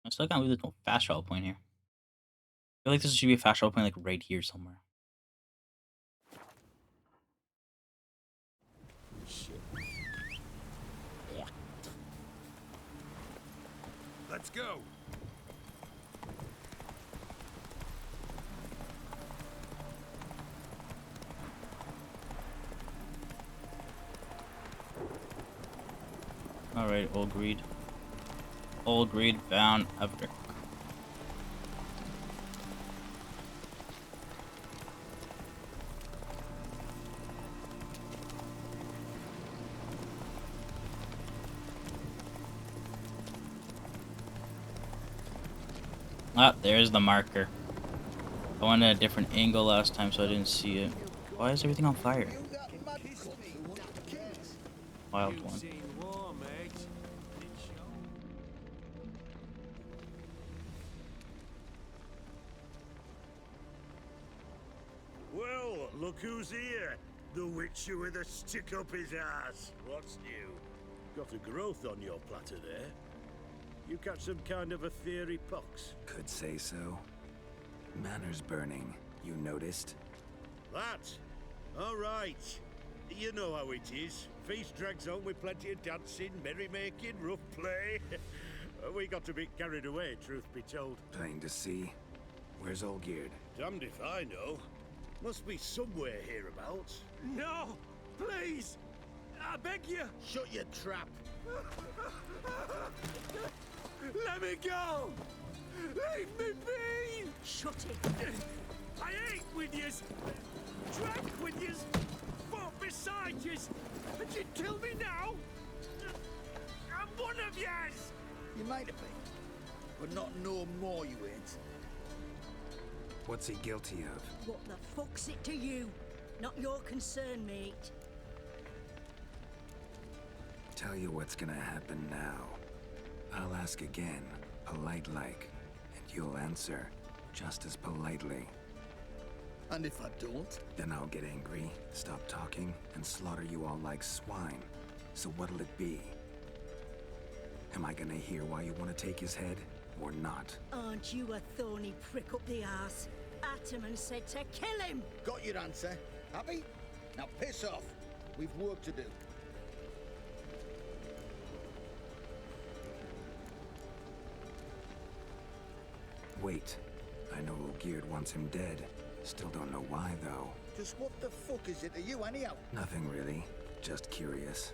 I still can't believe there's no fast travel point here. I feel like this should be a fast travel point like right here somewhere. Let's go. Alright, Olgierd. Olgierd Von Everec. Ah, there's the marker. I wanted a different angle last time, so I didn't see it. Why is everything on fire? Wild one. Well, look who's here. The witcher with a stick up his ass. What's new? Got a growth on your platter there. You catch some kind of a theory pox? Could say so. Manners burning, you noticed? That? All right. You know how it is. Feast drags on with plenty of dancing, merrymaking, rough play. We got a bit carried away, truth be told. Plain to see. Where's Olgierd? Damned if I know. Must be somewhere hereabouts. No! Please! I beg you! Shut your trap! Let me go! Leave me be! Shut it! I ate with yous! Drank with yous! Fought beside yous! And you'd kill me now? I'm one of yous! You might have been, but not no more you ain't. What's he guilty of? What the fuck's it to you? Not your concern, mate. Tell you what's gonna happen now. I'll ask again, polite-like, and you'll answer just as politely. And if I don't? Then I'll get angry, stop talking, and slaughter you all like swine. So what'll it be? Am I gonna hear why you want to take his head, or not? Aren't you a thorny prick up the arse? Ataman said to kill him! Got your answer. Happy? Now piss off. We've work to do. Wait. I know Olgierd wants him dead. Still don't know why, though. Just what the fuck is it to you, anyhow? Nothing really. Just curious.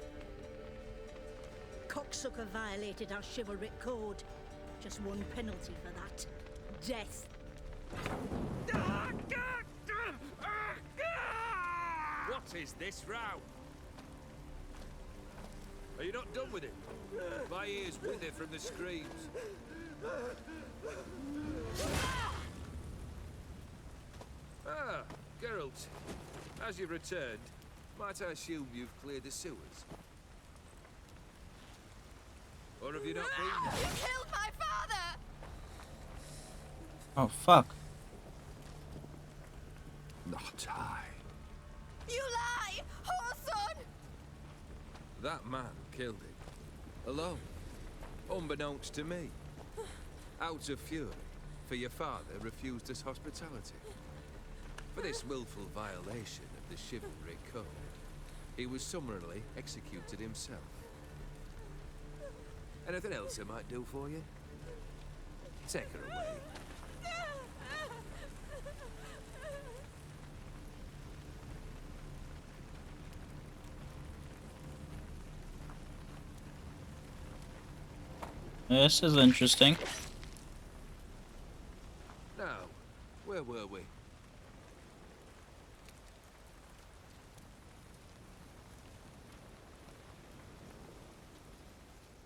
Cocksucker violated our chivalric code. Just one penalty for that. Death. What is this row? Are you not done with it? My ears wither from the screams. Ah, Geralt. As you've returned, might I assume you've cleared the sewers? Or have you not been there? You killed my father! Oh, fuck. Not I. You lie! Whoreson! That man killed him. Alone. Unbeknownst to me. Out of fury, for your father refused us hospitality. For this willful violation of the chivalry code, he was summarily executed himself. Anything else I might do for you? Take her away. This is interesting. Now, where were we?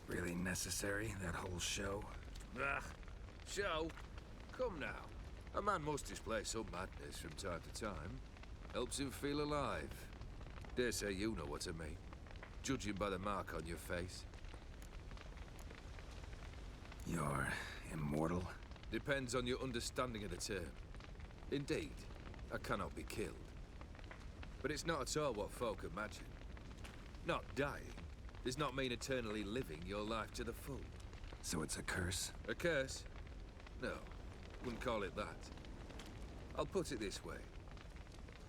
Really necessary, that whole show? Ah, show? Come now. A man must display some madness from time to time. Helps him feel alive. Dare say you know what I mean. Judging by the mark on your face. You're immortal? Depends on your understanding of the term. Indeed, I cannot be killed. But it's not at all what folk imagine. Not dying does not mean eternally living your life to the full. So it's a curse? A curse? No, wouldn't call it that. I'll put it this way.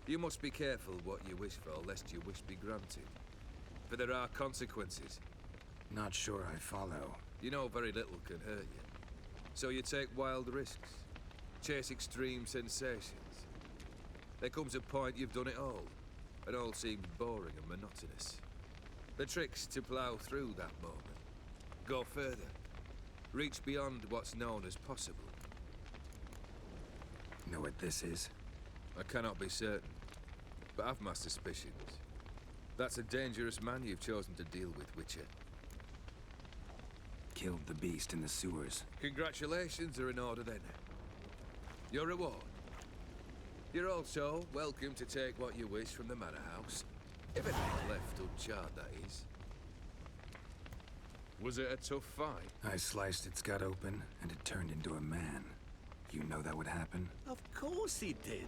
You must be careful what you wish for, lest your wish be granted. For there are consequences. Not sure I follow. You know very little can hurt you. So you take wild risks. Chase extreme sensations. There comes a point you've done it all, and all seems boring and monotonous. The trick's to plough through that moment. Go further. Reach beyond what's known as possible. Know what this is? I cannot be certain, but I've my suspicions. That's a dangerous man you've chosen to deal with, Witcher. Killed the beast in the sewers. Congratulations are in order then. Your reward. You're also welcome to take what you wish from the manor house. If it ain't left uncharred, that is. Was it a tough fight? I sliced its gut open, and it turned into a man. You know that would happen? Of course he did.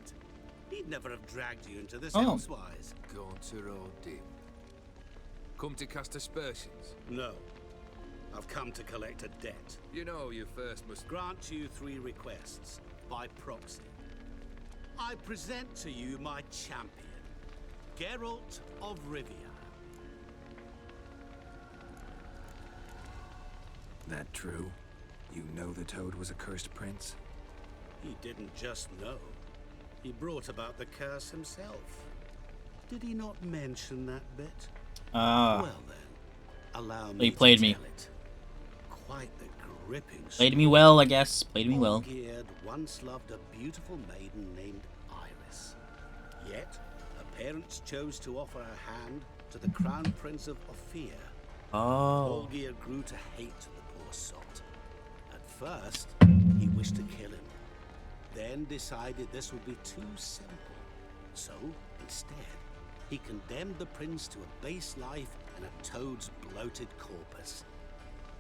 He'd never have dragged you into this Oh. elsewise. Gaunter or dim? Come to cast aspersions? No. I've come to collect a debt. You know you first must... Grant you 3 requests, by proxy. I present to you my champion, Geralt of Rivia. That true? You know the Toad was a cursed prince? He didn't just know. He brought about the curse himself. Did he not mention that bit? Ah. Well then, allow So me he played to me. tell it. Quite the gripping Played me well, I guess. Played me well. Olgierd once loved a beautiful maiden named Iris. Yet, her parents chose to offer her hand to the Crown Prince of Ophir. Oh. Olgierd grew to hate the poor sot. At first, he wished to kill him. Then decided this would be too simple. So, instead, he condemned the prince to a base life in a toad's bloated corpus.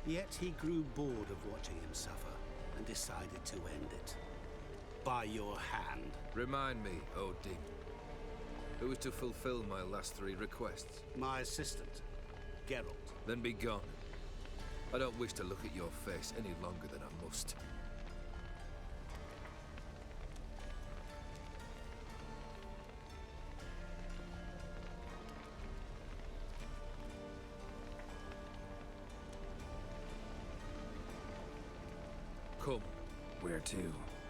Yet he grew bored of watching him suffer and decided to end it. By your hand. Remind me, Odin. Who is to fulfill my last 3 requests? My assistant, Geralt. Then be gone. I don't wish to look at your face any longer than I must. Come. Where to?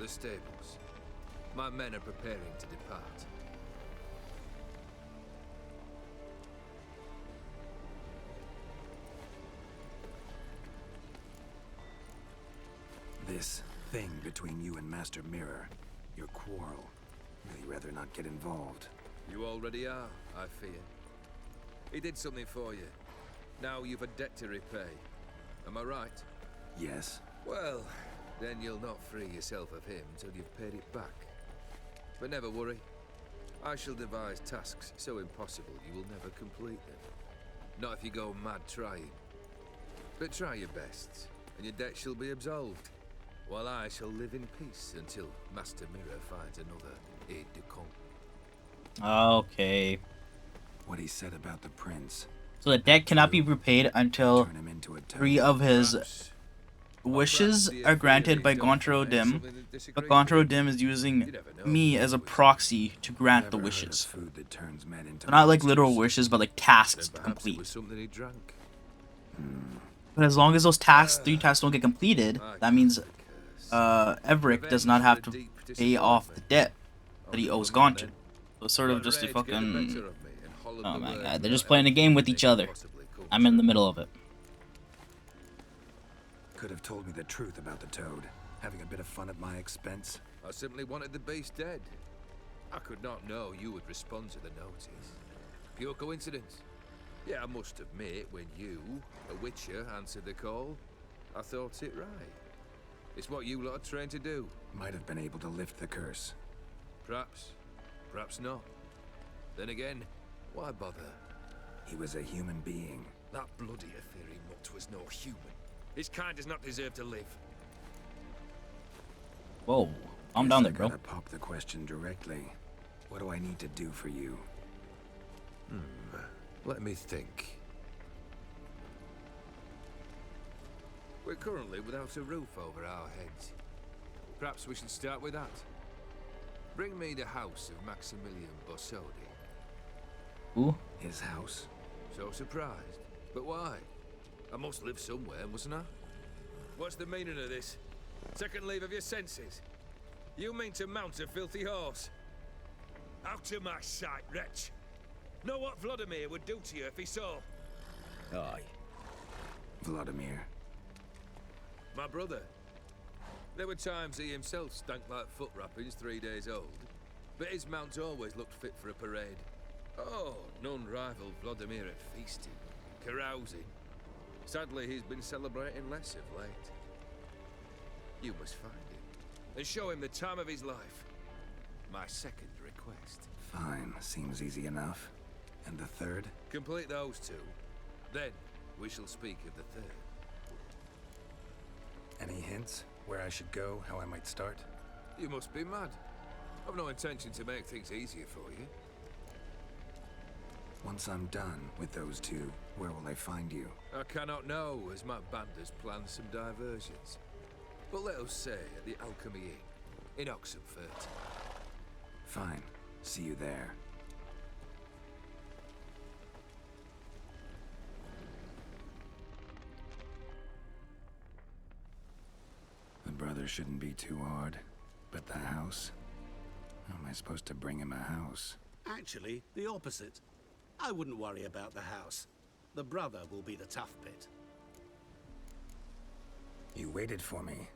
The stables. My men are preparing to depart. This thing between you and Master Mirror, your quarrel. Really rather not get involved. You already are, I fear. He did something for you. Now you've a debt to repay. Am I right? Yes. Well, then you'll not free yourself of him till you've paid it back. But never worry. I shall devise tasks so impossible you will never complete them. Not if you go mad trying. But try your best, and your debt shall be absolved. While I shall live in peace until Master Mirror finds another aide-de-camp. Okay. What he said about the prince. So the debt cannot be repaid until Turn him into a toad. 3 of his wishes are granted by Gaunter Dim, but Gaunter Dim is using me as a proxy to grant the wishes. Food that turns men into So not like literal wishes, but like tasks to complete. Something he drank. But as long as those tasks, 3 tasks don't get completed, that means Everick does not have to pay off the debt that he owes Gaunter. So it's sort of just a fucking... Oh my god, they're just playing a game with each other. I'm in the middle of it. Could have told me the truth about the Toad, having a bit of fun at my expense. I simply wanted the beast dead. I could not know you would respond to the notice. Pure coincidence. Yeah, I must admit, when you, a witcher, answered the call, I thought it right. It's what you lot are trained to do. Might have been able to lift the curse. Perhaps. Perhaps not. Then again, why bother? He was a human being. That bloody Aetheri mutt was no human. His kind does not deserve to live. Whoa, calm down there, I bro. gotta pop the question directly. What do I need to do for you? Let me think. We're currently without a roof over our heads. Perhaps we should start with that. Bring me the house of Maximilian Bossodi. Who? His house? So surprised. But why? I must live somewhere, mustn't I? What's the meaning of this? Second leave of your senses? You mean to mount a filthy horse? Out of my sight, wretch! Know what Vladimir would do to you if he saw? Aye. Vladimir. My brother. There were times he himself stank like foot wrappings 3 days old, but his mount always looked fit for a parade. Oh, none rival Vladimir at feasting, carousing. Sadly, he's been celebrating less of late. You must find him, and show him the time of his life. My second request. Fine, seems easy enough. And the third? Complete those 2. Then, we shall speak of the third. Any hints? Where I should go? How I might start? You must be mad. I've no intention to make things easier for you. Once I'm done with those two, where will I find you? I cannot know, as my band has planned some diversions. But let us say at the Alchemy Inn, in Oxenfurt. Fine. See you there. The brother shouldn't be too hard. But the house? How am I supposed to bring him a house? Actually, the opposite. I wouldn't worry about the house. The brother will be the tough bit. You waited for me.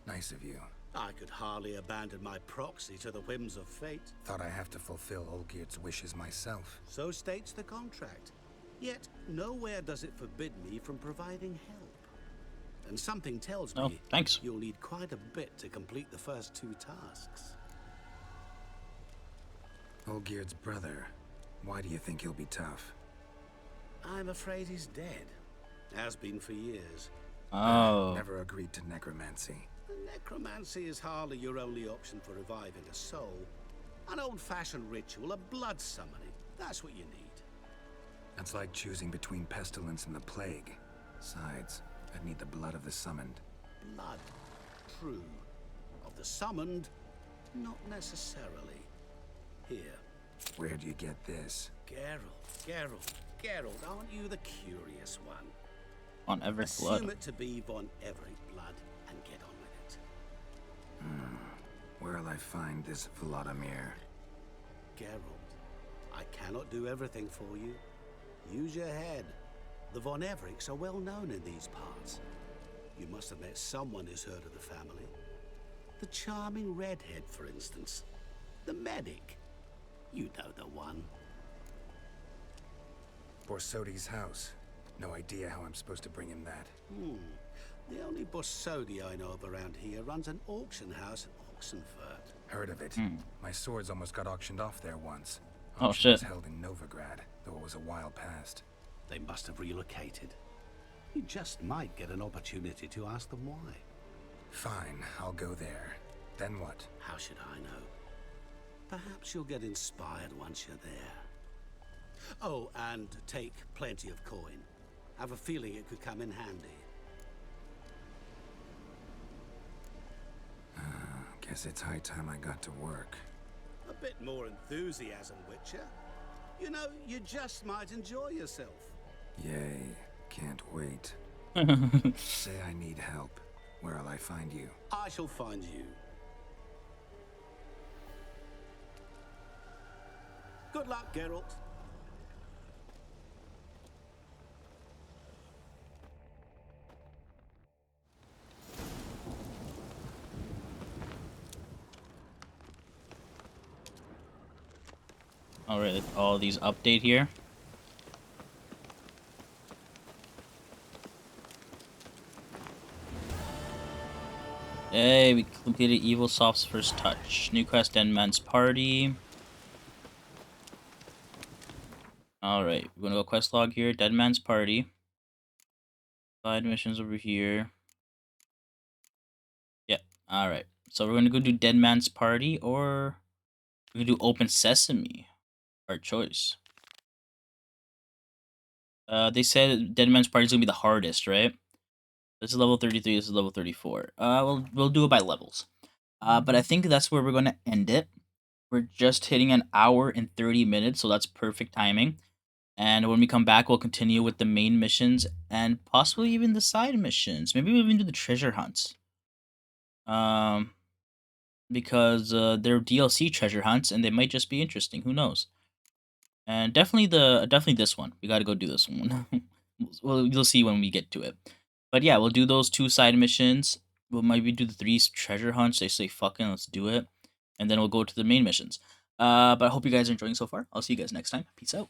Nice of you. I could hardly abandon my proxy to the whims of fate. Thought I have to fulfill Olgierd's wishes myself. So states the contract. Yet, nowhere does it forbid me from providing help. And something tells me thanks. You'll need quite a bit to complete the first two tasks. Olgierd's brother. Why do you think he'll be tough? I'm afraid he's dead. Has been for years. Oh. Never agreed to necromancy. Necromancy is hardly your only option for reviving a soul. An old-fashioned ritual, a blood summoning. That's what you need. That's like choosing between pestilence and the plague. Besides, I'd need the blood of the summoned. Blood. True. Of the summoned, not necessarily. Here. Where do you get this? Geralt, aren't you the curious one? On Everett Assume blood. it to be von Everett blood and get on with it. Where'll I find this Vladimir? Geralt, I cannot do everything for you. Use your head. The von Evericks are well known in these parts. You must have met someone who's heard of the family. The charming redhead, for instance. The medic. You know the one. Borsodi's house. No idea how I'm supposed to bring him that. The only Borsodi I know of around here runs an auction house in Oxenfurt. Heard of it. My swords almost got auctioned off there once. Oh, Auction shit. was held in Novigrad, though it was a while past. They must have relocated. You just might get an opportunity to ask them why. Fine, I'll go there. Then what? How should I know? Perhaps you'll get inspired once you're there. Oh, and take plenty of coin. Have a feeling it could come in handy. Guess it's high time I got to work. A bit more enthusiasm, Witcher. You know, you just might enjoy yourself. Yay, can't wait. Say I need help. Where'll I find you? I shall find you. Good luck, Geralt. Alright, all these update here. Yay, we completed Evil Soft's first touch. New quest, Dead Man's Party. Alright, we're gonna go quest log here. Dead Man's Party. Side missions over here. Yep, alright. So we're gonna go do Dead Man's Party, or we can do Open Sesame. Our choice. They said Dead Man's Party is gonna be the hardest, right? This is level 33, this is level 34. We'll do it by levels. But I think that's where we're gonna end it. We're just hitting an hour and 30 minutes, so that's perfect timing. And when we come back, we'll continue with the main missions and possibly even the side missions. Maybe we'll even do the treasure hunts. Because they're DLC treasure hunts, and they might just be interesting. Who knows? And definitely this one. We gotta go do this one. Well, you'll see when we get to it. But yeah, we'll do those 2 side missions. We'll maybe do the 3 treasure hunts. They say fucking let's do it. And then we'll go to the main missions. But I hope you guys are enjoying so far. I'll see you guys next time. Peace out.